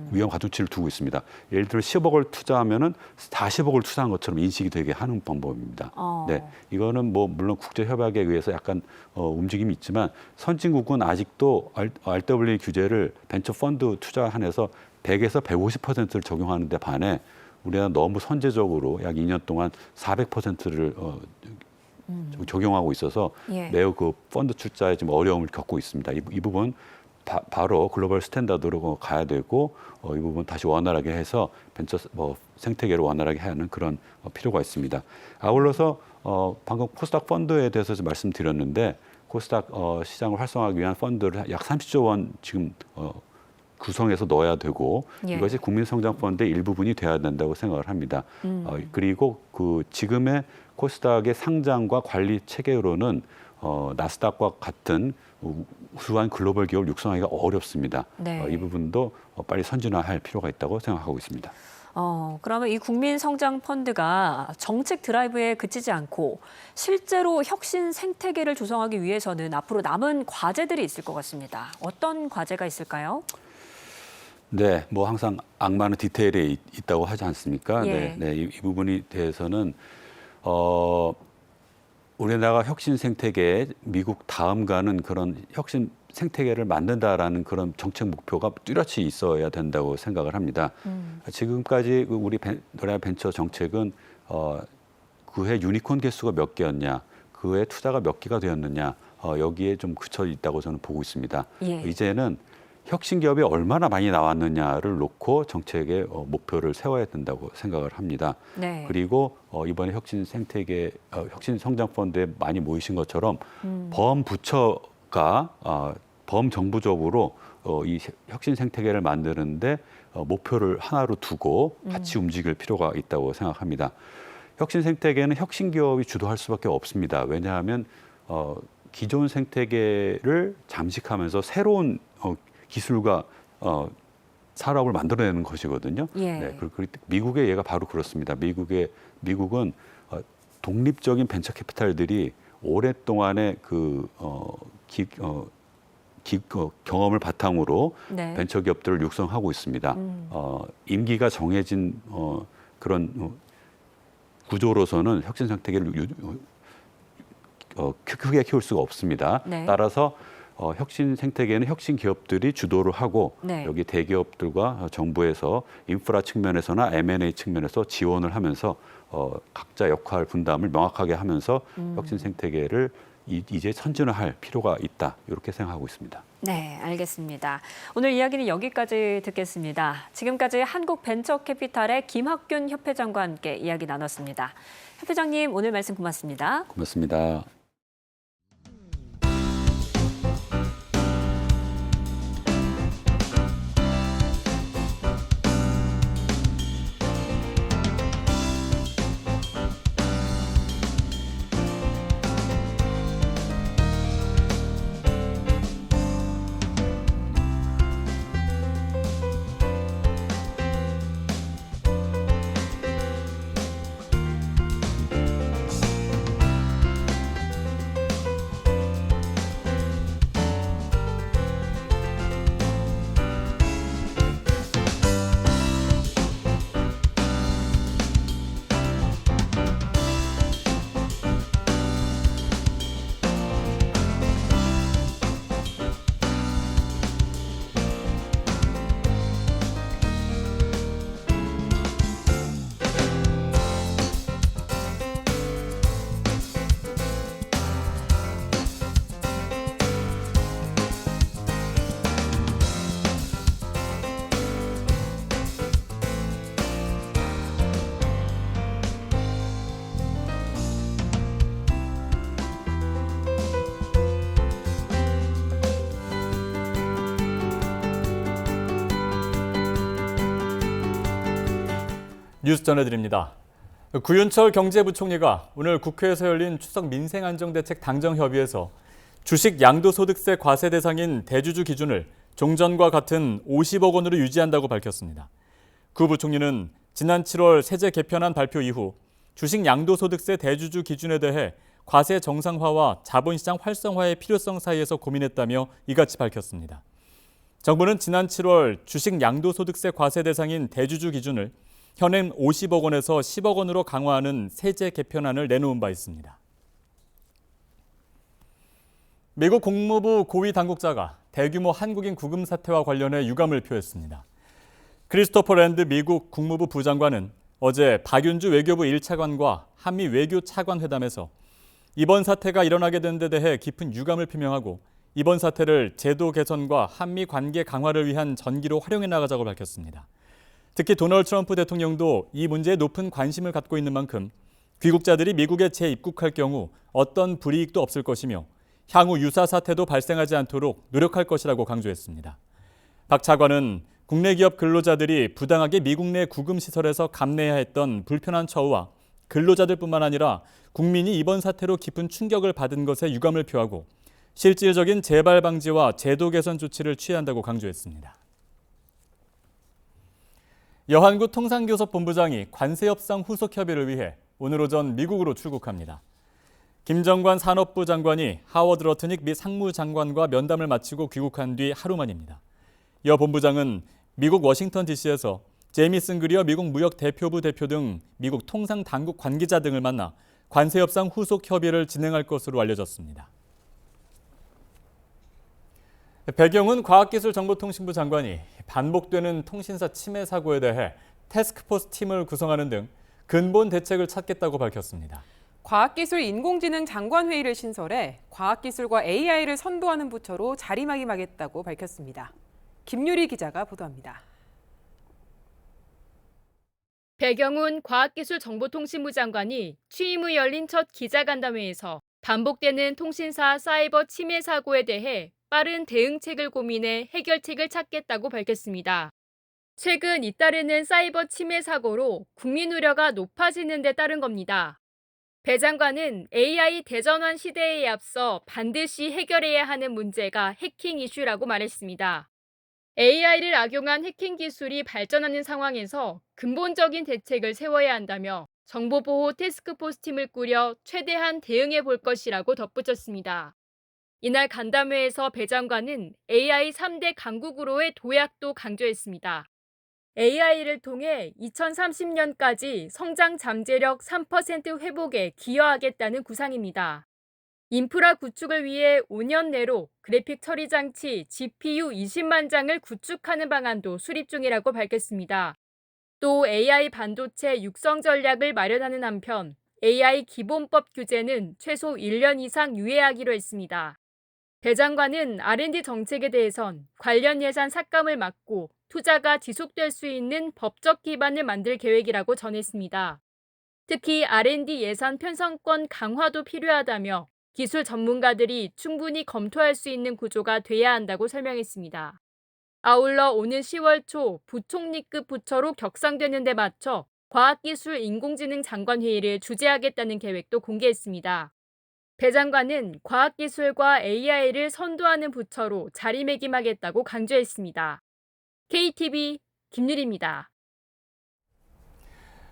위험 가중치를 두고 있습니다. 예를 들어 10억을 투자하면은 40억을 투자한 것처럼 인식이 되게 하는 방법입니다. 네, 이거는 뭐 물론 국제 협약에 의해서 약간 움직임이 있지만 선진국은 아직도 RWA 규제를 벤처 펀드 투자 한해서 100에서 150%를 적용하는 데 반해 우리가 너무 선제적으로 약 2년 동안 400%를 적용하고 있어서 예. 매우 그 펀드 출자에 좀 어려움을 겪고 있습니다. 이 부분 바로 글로벌 스탠다드로 가야 되고 이 부분 다시 원활하게 해서 벤처 생태계를 원활하게 하는 그런 필요가 있습니다. 아울러서 방금 코스닥 펀드에 대해서 좀 말씀드렸는데 코스닥 시장을 활성화하기 위한 펀드를 약 30조 원 지금 구성해서 넣어야 되고 예. 이것이 국민성장펀드의 일부분이 돼야 된다고 생각을 합니다. 그리고 그 지금의 코스닥의 상장과 관리 체계로는 나스닥과 같은 우수한 글로벌 기업을 육성하기가 어렵습니다. 네. 이 부분도 빨리 선진화할 필요가 있다고 생각하고 있습니다. 그러면 이 국민성장펀드가 정책 드라이브에 그치지 않고 실제로 혁신 생태계를 조성하기 위해서는 앞으로 남은 과제들이 있을 것 같습니다. 어떤 과제가 있을까요? 네, 뭐 항상 악마는 디테일에 있다고 하지 않습니까? 예. 네, 이 부분에 대해서는 우리나라가 혁신 생태계에 미국 다음 가는 그런 혁신 생태계를 만든다라는 그런 정책 목표가 뚜렷이 있어야 된다고 생각을 합니다. 지금까지 우리 우리나라 벤처 정책은 그해 유니콘 개수가 몇 개였냐, 그해 투자가 몇 개가 되었느냐 여기에 좀 그쳐 있다고 저는 보고 있습니다. 예. 이제는 혁신 기업이 얼마나 많이 나왔느냐를 놓고 정책의 목표를 세워야 된다고 생각을 합니다. 네. 그리고 이번에 혁신 생태계, 혁신 성장 펀드에 많이 모이신 것처럼 범부처가 범정부적으로 이 혁신 생태계를 만드는데 목표를 하나로 두고 같이 움직일 필요가 있다고 생각합니다. 혁신 생태계는 혁신 기업이 주도할 수밖에 없습니다. 왜냐하면 기존 생태계를 잠식하면서 새로운 기술과 산업을 만들어내는 것이거든요. 예. 네, 미국의 예가 바로 그렇습니다. 미국은 독립적인 벤처 캐피탈들이 오랫동안의 경험을 바탕으로 네. 벤처 기업들을 육성하고 있습니다. 임기가 정해진 그런 구조로서는 혁신 생태계를 크게 키울 수가 없습니다. 네. 따라서 혁신 생태계는 혁신 기업들이 주도를 하고 네. 여기 대기업들과 정부에서 인프라 측면에서나 M&A 측면에서 지원을 하면서 각자 역할 분담을 명확하게 하면서 혁신 생태계를 이제 선진화할 필요가 있다. 이렇게 생각하고 있습니다. 네, 알겠습니다. 오늘 이야기는 여기까지 듣겠습니다. 지금까지 한국벤처캐피탈의 김학균 협회장과 함께 이야기 나눴습니다. 협회장님, 오늘 말씀 고맙습니다. 고맙습니다. 뉴스 전해드립니다. 구윤철 경제부총리가 오늘 국회에서 열린 추석 민생안정대책 당정협의에서 주식 양도소득세 과세 대상인 대주주 기준을 종전과 같은 50억 원으로 유지한다고 밝혔습니다. 구 부총리는 지난 7월 세제 개편안 발표 이후 주식 양도소득세 대주주 기준에 대해 과세 정상화와 자본시장 활성화의 필요성 사이에서 고민했다며 이같이 밝혔습니다. 정부는 지난 7월 주식 양도소득세 과세 대상인 대주주 기준을 현행 50억 원에서 10억 원으로 강화하는 세제 개편안을 내놓은 바 있습니다. 미국 국무부 고위 당국자가 대규모 한국인 구금 사태와 관련해 유감을 표했습니다. 크리스토퍼 랜드 미국 국무부 부장관은 어제 박윤주 외교부 1차관과 한미 외교 차관 회담에서 이번 사태가 일어나게 된 데 대해 깊은 유감을 표명하고 이번 사태를 제도 개선과 한미 관계 강화를 위한 전기로 활용해 나가자고 밝혔습니다. 특히 도널드 트럼프 대통령도 이 문제에 높은 관심을 갖고 있는 만큼 귀국자들이 미국에 재입국할 경우 어떤 불이익도 없을 것이며 향후 유사 사태도 발생하지 않도록 노력할 것이라고 강조했습니다. 박 차관은 국내 기업 근로자들이 부당하게 미국 내 구금시설에서 감내해야 했던 불편한 처우와 근로자들뿐만 아니라 국민이 이번 사태로 깊은 충격을 받은 것에 유감을 표하고 실질적인 재발 방지와 제도 개선 조치를 취한다고 강조했습니다. 여한구 통상교섭본부장이 관세 협상 후속 협의를 위해 오늘 오전 미국으로 출국합니다. 김정관 산업부 장관이 하워드 러트닉 미 상무장관과 면담을 마치고 귀국한 뒤 하루 만입니다. 여 본부장은 미국 워싱턴 DC에서 제이미슨 그리어 미국 무역대표부 대표 등 미국 통상당국 관계자 등을 만나 관세 협상 후속 협의를 진행할 것으로 알려졌습니다. 배경은 과학기술정보통신부 장관이 반복되는 통신사 침해 사고에 대해 태스크포스 팀을 구성하는 등 근본 대책을 찾겠다고 밝혔습니다. 과학기술 인공지능 장관회의를 신설해 과학기술과 AI를 선도하는 부처로 자리매김하겠다고 밝혔습니다. 김유리 기자가 보도합니다. 배경훈 과학기술정보통신부 장관이 취임 후 열린 첫 기자간담회에서 반복되는 통신사 사이버 침해 사고에 대해 빠른 대응책을 고민해 해결책을 찾겠다고 밝혔습니다. 최근 잇따르는 사이버 침해 사고로 국민 우려가 높아지는 데 따른 겁니다. 배 장관은 AI 대전환 시대에 앞서 반드시 해결해야 하는 문제가 해킹 이슈라고 말했습니다. AI를 악용한 해킹 기술이 발전하는 상황에서 근본적인 대책을 세워야 한다며 정보보호 태스크포스 팀을 꾸려 최대한 대응해 볼 것이라고 덧붙였습니다. 이날 간담회에서 배 장관은 AI 3대 강국으로의 도약도 강조했습니다. AI를 통해 2030년까지 성장 잠재력 3% 회복에 기여하겠다는 구상입니다. 인프라 구축을 위해 5년 내로 그래픽 처리 장치 GPU 20만 장을 구축하는 방안도 수립 중이라고 밝혔습니다. 또 AI 반도체 육성 전략을 마련하는 한편 AI 기본법 규제는 최소 1년 이상 유예하기로 했습니다. 배 장관은 R&D 정책에 대해선 관련 예산 삭감을 막고 투자가 지속될 수 있는 법적 기반을 만들 계획이라고 전했습니다. 특히 R&D 예산 편성권 강화도 필요하다며 기술 전문가들이 충분히 검토할 수 있는 구조가 돼야 한다고 설명했습니다. 아울러 오는 10월 초 부총리급 부처로 격상되는 데 맞춰 과학기술 인공지능 장관회의를 주재하겠다는 계획도 공개했습니다. 배 장관은 과학기술과 AI를 선도하는 부처로 자리매김하겠다고 강조했습니다. KTV 김유리입니다.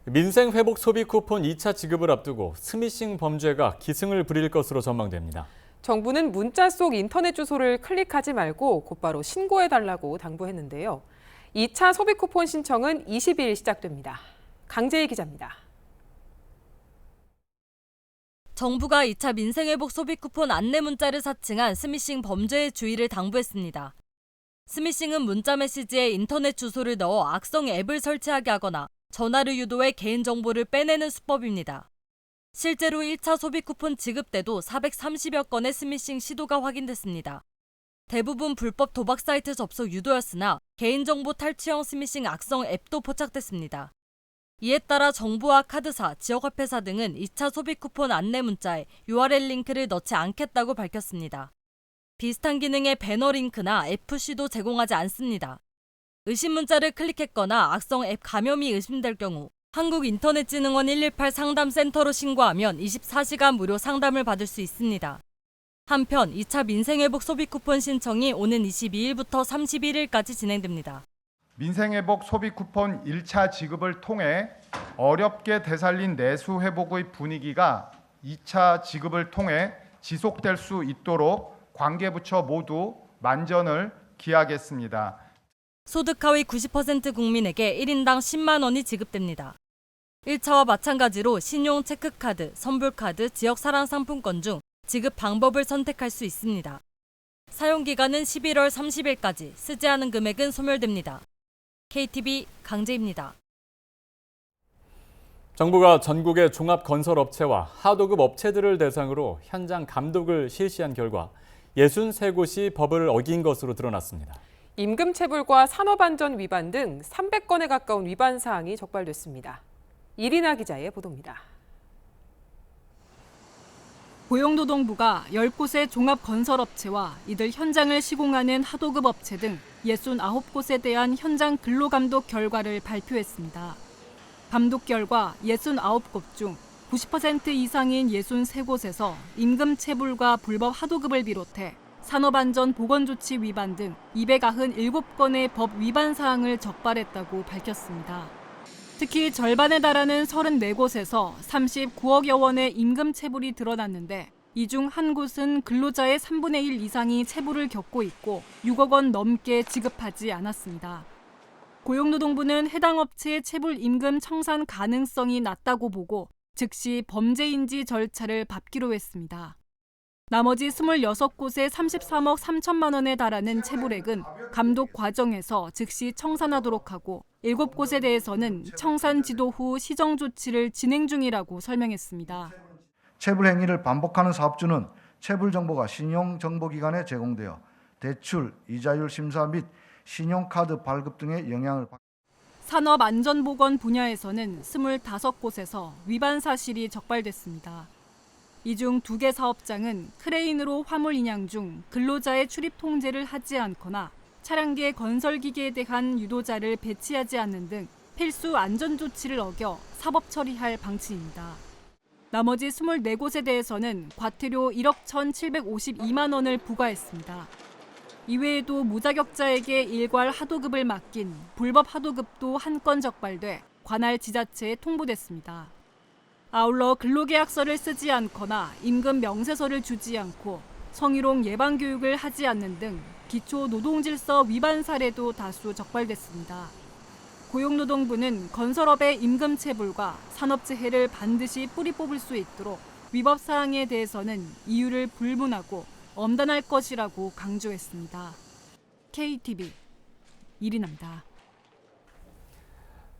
민생회복 소비 쿠폰 2차 지급을 앞두고 스미싱 범죄가 기승을 부릴 것으로 전망됩니다. 정부는 문자 속 인터넷 주소를 클릭하지 말고 곧바로 신고해달라고 당부했는데요. 2차 소비 쿠폰 신청은 20일 시작됩니다. 강재희 기자입니다. 정부가 2차 민생회복 소비 쿠폰 안내 문자를 사칭한 스미싱 범죄의 주의를 당부했습니다. 스미싱은 문자 메시지에 인터넷 주소를 넣어 악성 앱을 설치하게 하거나 전화를 유도해 개인정보를 빼내는 수법입니다. 실제로 1차 소비 쿠폰 지급 때도 430여 건의 스미싱 시도가 확인됐습니다. 대부분 불법 도박 사이트 접속 유도였으나 개인정보 탈취형 스미싱 악성 앱도 포착됐습니다. 이에 따라 정부와 카드사, 지역화폐사 등은 2차 소비 쿠폰 안내 문자에 URL 링크를 넣지 않겠다고 밝혔습니다. 비슷한 기능의 배너 링크나 FC도 제공하지 않습니다. 의심 문자를 클릭했거나 악성 앱 감염이 의심될 경우 한국인터넷진흥원 118 상담센터로 신고하면 24시간 무료 상담을 받을 수 있습니다. 한편 2차 민생회복 소비 쿠폰 신청이 오는 22일부터 31일까지 진행됩니다. 민생회복 소비 쿠폰 1차 지급을 통해 어렵게 되살린 내수 회복의 분위기가 2차 지급을 통해 지속될 수 있도록 관계부처 모두 만전을 기하겠습니다. 소득 하위 90% 국민에게 1인당 10만 원이 지급됩니다. 1차와 마찬가지로 신용 체크카드, 선불카드, 지역사랑 상품권 중 지급 방법을 선택할 수 있습니다. 사용기간은 11월 30일까지, 쓰지 않은 금액은 소멸됩니다. KTV 강재입니다. 정부가 전국의 종합건설업체와 하도급 업체들을 대상으로 현장 감독을 실시한 결과 63곳이 법을 어긴 것으로 드러났습니다. 임금체불과 산업안전 위반 등 300건에 가까운 위반 사항이 적발됐습니다. 이리나 기자의 보도입니다. 고용노동부가 10곳의 종합건설업체와 이들 현장을 시공하는 하도급 업체 등 69곳에 대한 현장 근로감독 결과를 발표했습니다. 감독 결과 69곳 중 90% 이상인 63곳에서 임금체불과 불법 하도급을 비롯해 산업안전보건조치 위반 등 297건의 법 위반 사항을 적발했다고 밝혔습니다. 특히 절반에 달하는 34곳에서 39억여 원의 임금체불이 드러났는데 이 중 한 곳은 근로자의 3분의 1 이상이 체불을 겪고 있고 6억 원 넘게 지급하지 않았습니다. 고용노동부는 해당 업체의 체불 임금 청산 가능성이 낮다고 보고 즉시 범죄인지 절차를 밟기로 했습니다. 나머지 26곳의 33억 3천만 원에 달하는 체불액은 감독 과정에서 즉시 청산하도록 하고 7곳에 대해서는 청산 지도 후 시정 조치를 진행 중이라고 설명했습니다. 체불 행위를 반복하는 사업주는 체불 정보가 신용정보기관에 제공되어 대출, 이자율 심사 및 신용카드 발급 등의 영향을 받습니다. 산업안전보건 분야에서는 25곳에서 위반 사실이 적발됐습니다. 이 중 2개 사업장은 크레인으로 화물 인양 중 근로자의 출입 통제를 하지 않거나 차량계 건설기계에 대한 유도자를 배치하지 않는 등 필수 안전조치를 어겨 사법 처리할 방침입니다. 나머지 24곳에 대해서는 과태료 1억 1,752만 원을 부과했습니다. 이외에도 무자격자에게 일괄 하도급을 맡긴 불법 하도급도 한 건 적발돼 관할 지자체에 통보됐습니다. 아울러 근로계약서를 쓰지 않거나 임금 명세서를 주지 않고 성희롱 예방교육을 하지 않는 등 기초 노동질서 위반 사례도 다수 적발됐습니다. 고용노동부는 건설업의 임금체불과 산업재해를 반드시 뿌리 뽑을 수 있도록 위법 사항에 대해서는 이유를 불문하고 엄단할 것이라고 강조했습니다. KTV 이리나입니다.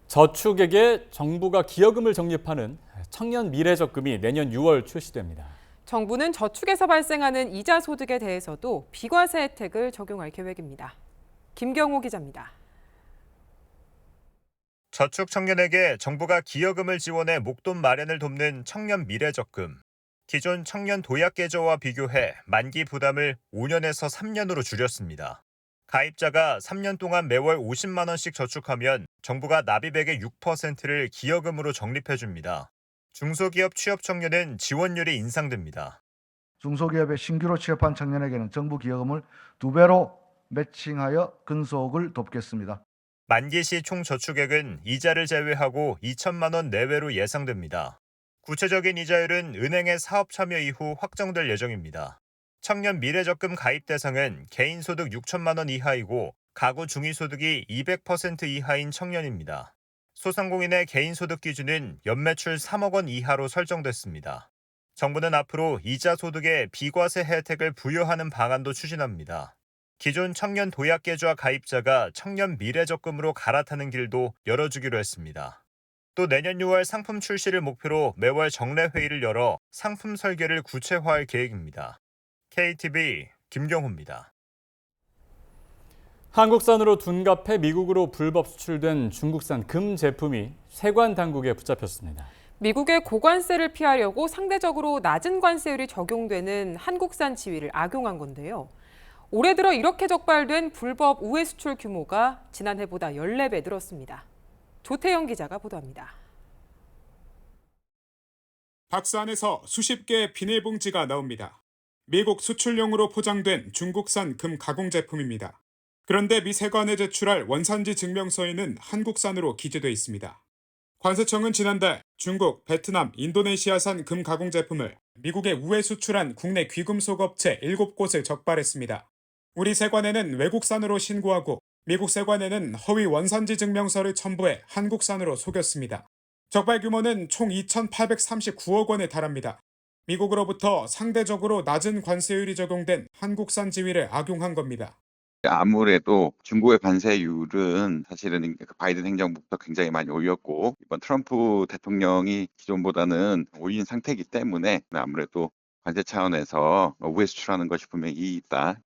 저축에게 정부가 기여금을 적립하는 청년 미래적금이 내년 6월 출시됩니다. 정부는 저축에서 발생하는 이자 소득에 대해서도 비과세 혜택을 적용할 계획입니다. 김경호 기자입니다. 저축 청년에게 정부가 기여금을 지원해 목돈 마련을 돕는 청년 미래적금. 기존 청년 도약계좌와 비교해 만기 부담을 5년에서 3년으로 줄였습니다. 가입자가 3년 동안 매월 50만 원씩 저축하면 정부가 납입액의 6%를 기여금으로 적립해줍니다. 중소기업 취업 청년은 지원율이 인상됩니다. 중소기업에 신규로 취업한 청년에게는 정부 기여금을 2배로 매칭하여 근속을 돕겠습니다. 만기 시 총 저축액은 이자를 제외하고 2천만 원 내외로 예상됩니다. 구체적인 이자율은 은행의 사업 참여 이후 확정될 예정입니다. 청년 미래적금 가입 대상은 개인소득 6천만 원 이하이고 가구 중위소득이 200% 이하인 청년입니다. 소상공인의 개인소득 기준은 연매출 3억 원 이하로 설정됐습니다. 정부는 앞으로 이자 소득에 비과세 혜택을 부여하는 방안도 추진합니다. 기존 청년 도약계좌 가입자가 청년 미래적금으로 갈아타는 길도 열어주기로 했습니다. 또 내년 6월 상품 출시를 목표로 매월 정례회의를 열어 상품 설계를 구체화할 계획입니다. KTV 김경호입니다. 한국산으로 둔갑해 미국으로 불법 수출된 중국산 금 제품이 세관 당국에 붙잡혔습니다. 미국의 고관세를 피하려고 상대적으로 낮은 관세율이 적용되는 한국산 지위를 악용한 건데요. 올해 들어 이렇게 적발된 불법 우회 수출 규모가 지난해보다 14배 늘었습니다. 조태영 기자가 보도합니다. 박스 안에서 수십 개의 비닐봉지가 나옵니다. 미국 수출용으로 포장된 중국산 금 가공 제품입니다. 그런데 미 세관에 제출할 원산지 증명서에는 한국산으로 기재돼 있습니다. 관세청은 지난달 중국, 베트남, 인도네시아산 금 가공 제품을 미국에 우회 수출한 국내 귀금속 업체 7곳을 적발했습니다. 우리 세관에는 외국산으로 신고하고 미국 세관에는 허위 원산지 증명서를 첨부해 한국산으로 속였습니다. 적발 규모는 총 2,839억 원에 달합니다. 미국으로부터 상대적으로 낮은 관세율이 적용된 한국산 지위를 악용한 겁니다. 아무래도 중국의 관세율은 사실은 바이든 행정부터 굉장히 많이 올렸고 이번 트럼프 대통령이 기존보다는 올린 상태이기 때문에 아무래도 관세 차원에서 우회 수출하는 것이 분명히 이익이 있다.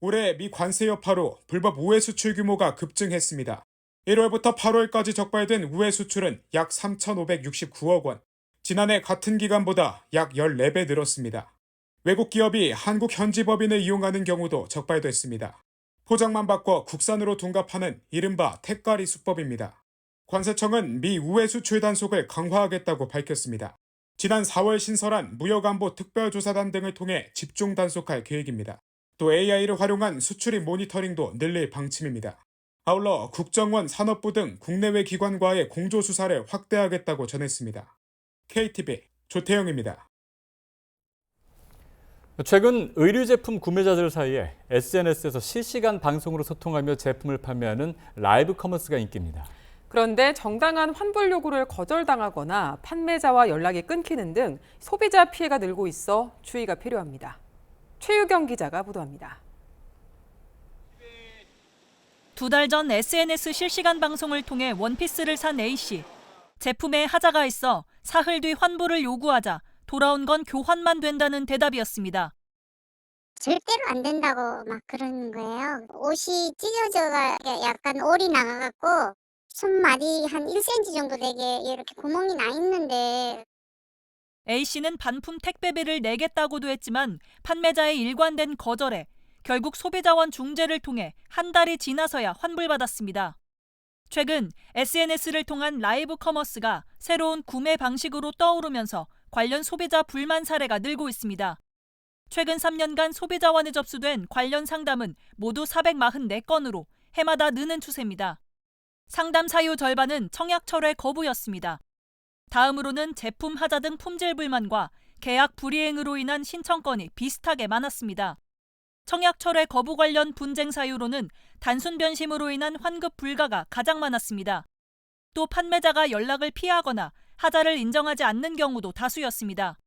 올해 미 관세 여파로 불법 우회 수출 규모가 급증했습니다. 1월부터 8월까지 적발된 우회 수출은 약 3,569억 원. 지난해 같은 기간보다 약 14배 늘었습니다. 외국 기업이 한국 현지 법인을 이용하는 경우도 적발됐습니다. 포장만 바꿔 국산으로 둔갑하는 이른바 택가리 수법입니다. 관세청은 미 우회 수출 단속을 강화하겠다고 밝혔습니다. 지난 4월 신설한 무역안보 특별조사단 등을 통해 집중 단속할 계획입니다. 또 AI를 활용한 수출입 모니터링도 늘릴 방침입니다. 아울러 국정원, 산업부 등 국내외 기관과의 공조수사를 확대하겠다고 전했습니다. KTV 조태영입니다. 최근 의류 제품 구매자들 사이에 SNS에서 실시간 방송으로 소통하며 제품을 판매하는 라이브 커머스가 인기입니다. 그런데 정당한 환불 요구를 거절당하거나 판매자와 연락이 끊기는 등 소비자 피해가 늘고 있어 주의가 필요합니다. 최유경 기자가 보도합니다. 2달 전 SNS 실시간 방송을 통해 원피스를 산 A씨. 제품에 하자가 있어 사흘 뒤 환불을 요구하자 돌아온 건 교환만 된다는 대답이었습니다. 절대로 안 된다고 막 그러는 거예요. 옷이 찢어져가 약간 올이 나가갖고 손마디 한 1cm 정도 되게 이렇게 구멍이 나 있는데. A씨는 반품 택배비를 내겠다고도 했지만 판매자의 일관된 거절에 결국 소비자원 중재를 통해 한 달이 지나서야 환불받았습니다. 최근 SNS를 통한 라이브 커머스가 새로운 구매 방식으로 떠오르면서 관련 소비자 불만 사례가 늘고 있습니다. 최근 3년간 소비자원에 접수된 관련 상담은 모두 444건으로 해마다 느는 추세입니다. 상담 사유 절반은 청약 철회 거부였습니다. 다음으로는 제품 하자 등 품질 불만과 계약 불이행으로 인한 신청건이 비슷하게 많았습니다. 청약 철회 거부 관련 분쟁 사유로는 단순 변심으로 인한 환급 불가가 가장 많았습니다. 또 판매자가 연락을 피하거나 하자를 인정하지 않는 경우도 다수였습니다.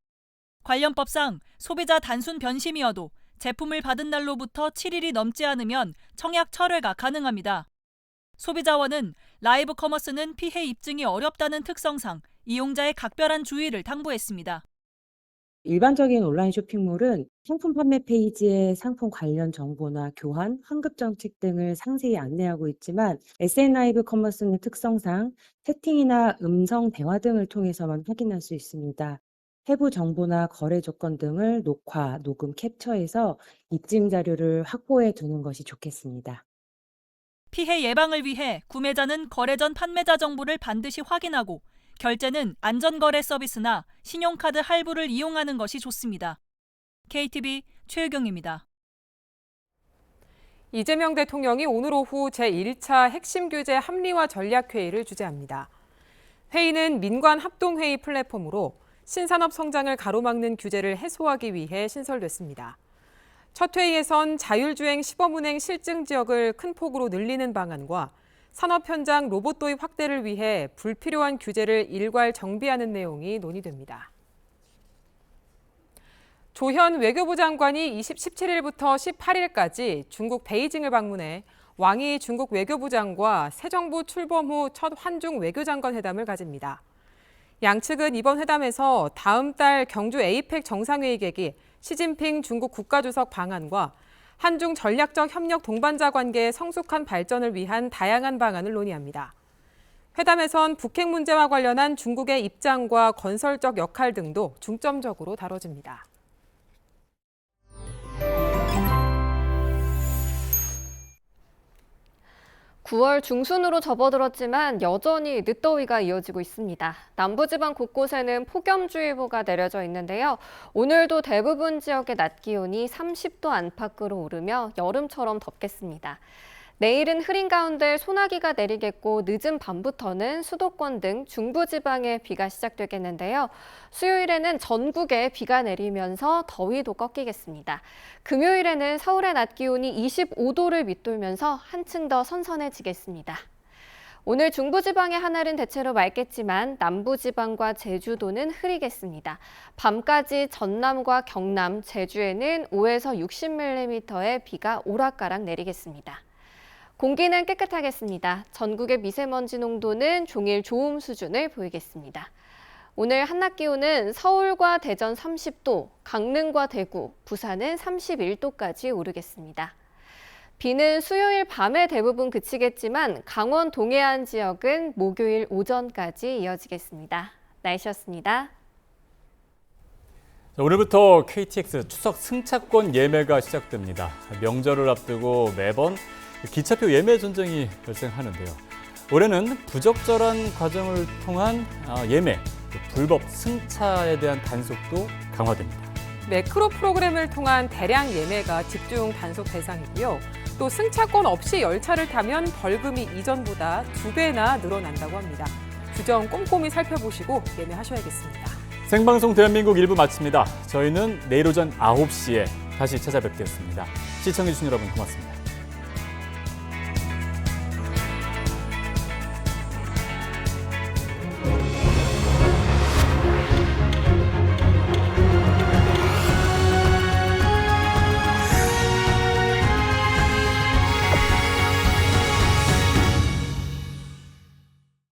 관련 법상 소비자 단순 변심이어도 제품을 받은 날로부터 7일이 넘지 않으면 청약 철회가 가능합니다. 소비자원은 라이브 커머스는 피해 입증이 어렵다는 특성상 이용자의 각별한 주의를 당부했습니다. 일반적인 온라인 쇼핑몰은 상품 판매 페이지에 상품 관련 정보나 교환, 환급 정책 등을 상세히 안내하고 있지만 SN 라이브 커머스는 특성상 채팅이나 음성 대화 등을 통해서만 확인할 수 있습니다. 세부 정보나 거래 조건 등을 녹화, 녹음, 캡처해서 입증 자료를 확보해 두는 것이 좋겠습니다. 피해 예방을 위해 구매자는 거래 전 판매자 정보를 반드시 확인하고 결제는 안전거래 서비스나 신용카드 할부를 이용하는 것이 좋습니다. KTV 최유경입니다. 이재명 대통령이 오늘 오후 제1차 핵심 규제 합리화 전략회의를 주재합니다. 회의는 민관 합동회의 플랫폼으로 신산업 성장을 가로막는 규제를 해소하기 위해 신설됐습니다. 첫 회의에선 자율주행 시범운행 실증 지역을 큰 폭으로 늘리는 방안과 산업 현장 로봇 도입 확대를 위해 불필요한 규제를 일괄 정비하는 내용이 논의됩니다. 조현 외교부 장관이 17일부터 18일까지 중국 베이징을 방문해 왕이 중국 외교부장과 새 정부 출범 후 첫 한중 외교장관 회담을 가집니다. 양측은 이번 회담에서 다음 달 경주 에이펙 정상회의 계기, 시진핑 중국 국가주석 방한과 한중 전략적 협력 동반자 관계의 성숙한 발전을 위한 다양한 방안을 논의합니다. 회담에선 북핵 문제와 관련한 중국의 입장과 건설적 역할 등도 중점적으로 다뤄집니다. 9월 중순으로 접어들었지만 여전히 늦더위가 이어지고 있습니다. 남부지방 곳곳에는 폭염주의보가 내려져 있는데요. 오늘도 대부분 지역의 낮 기온이 30도 안팎으로 오르며 여름처럼 덥겠습니다. 내일은 흐린 가운데 소나기가 내리겠고 늦은 밤부터는 수도권 등 중부지방에 비가 시작되겠는데요. 수요일에는 전국에 비가 내리면서 더위도 꺾이겠습니다. 금요일에는 서울의 낮 기온이 25도를 밑돌면서 한층 더 선선해지겠습니다. 오늘 중부지방의 하늘은 대체로 맑겠지만 남부지방과 제주도는 흐리겠습니다. 밤까지 전남과 경남, 제주에는 5에서 60mm의 비가 오락가락 내리겠습니다. 공기는 깨끗하겠습니다. 전국의 미세먼지 농도는 종일 좋음 수준을 보이겠습니다. 오늘 한낮 기온은 서울과 대전 30도, 강릉과 대구, 부산은 31도까지 오르겠습니다. 비는 수요일 밤에 대부분 그치겠지만 강원 동해안 지역은 목요일 오전까지 이어지겠습니다. 날씨였습니다. 오늘부터 KTX 추석 승차권 예매가 시작됩니다. 명절을 앞두고 매번 기차표 예매 전쟁이 발생하는데요. 올해는 부적절한 과정을 통한 예매, 불법 승차에 대한 단속도 강화됩니다. 매크로 프로그램을 통한 대량 예매가 집중 단속 대상이고요. 또 승차권 없이 열차를 타면 벌금이 이전보다 2배나 늘어난다고 합니다. 규정 꼼꼼히 살펴보시고 예매하셔야겠습니다. 생방송 대한민국 1부 마칩니다. 저희는 내일 오전 9시에 다시 찾아뵙겠습니다. 시청해주신 여러분 고맙습니다.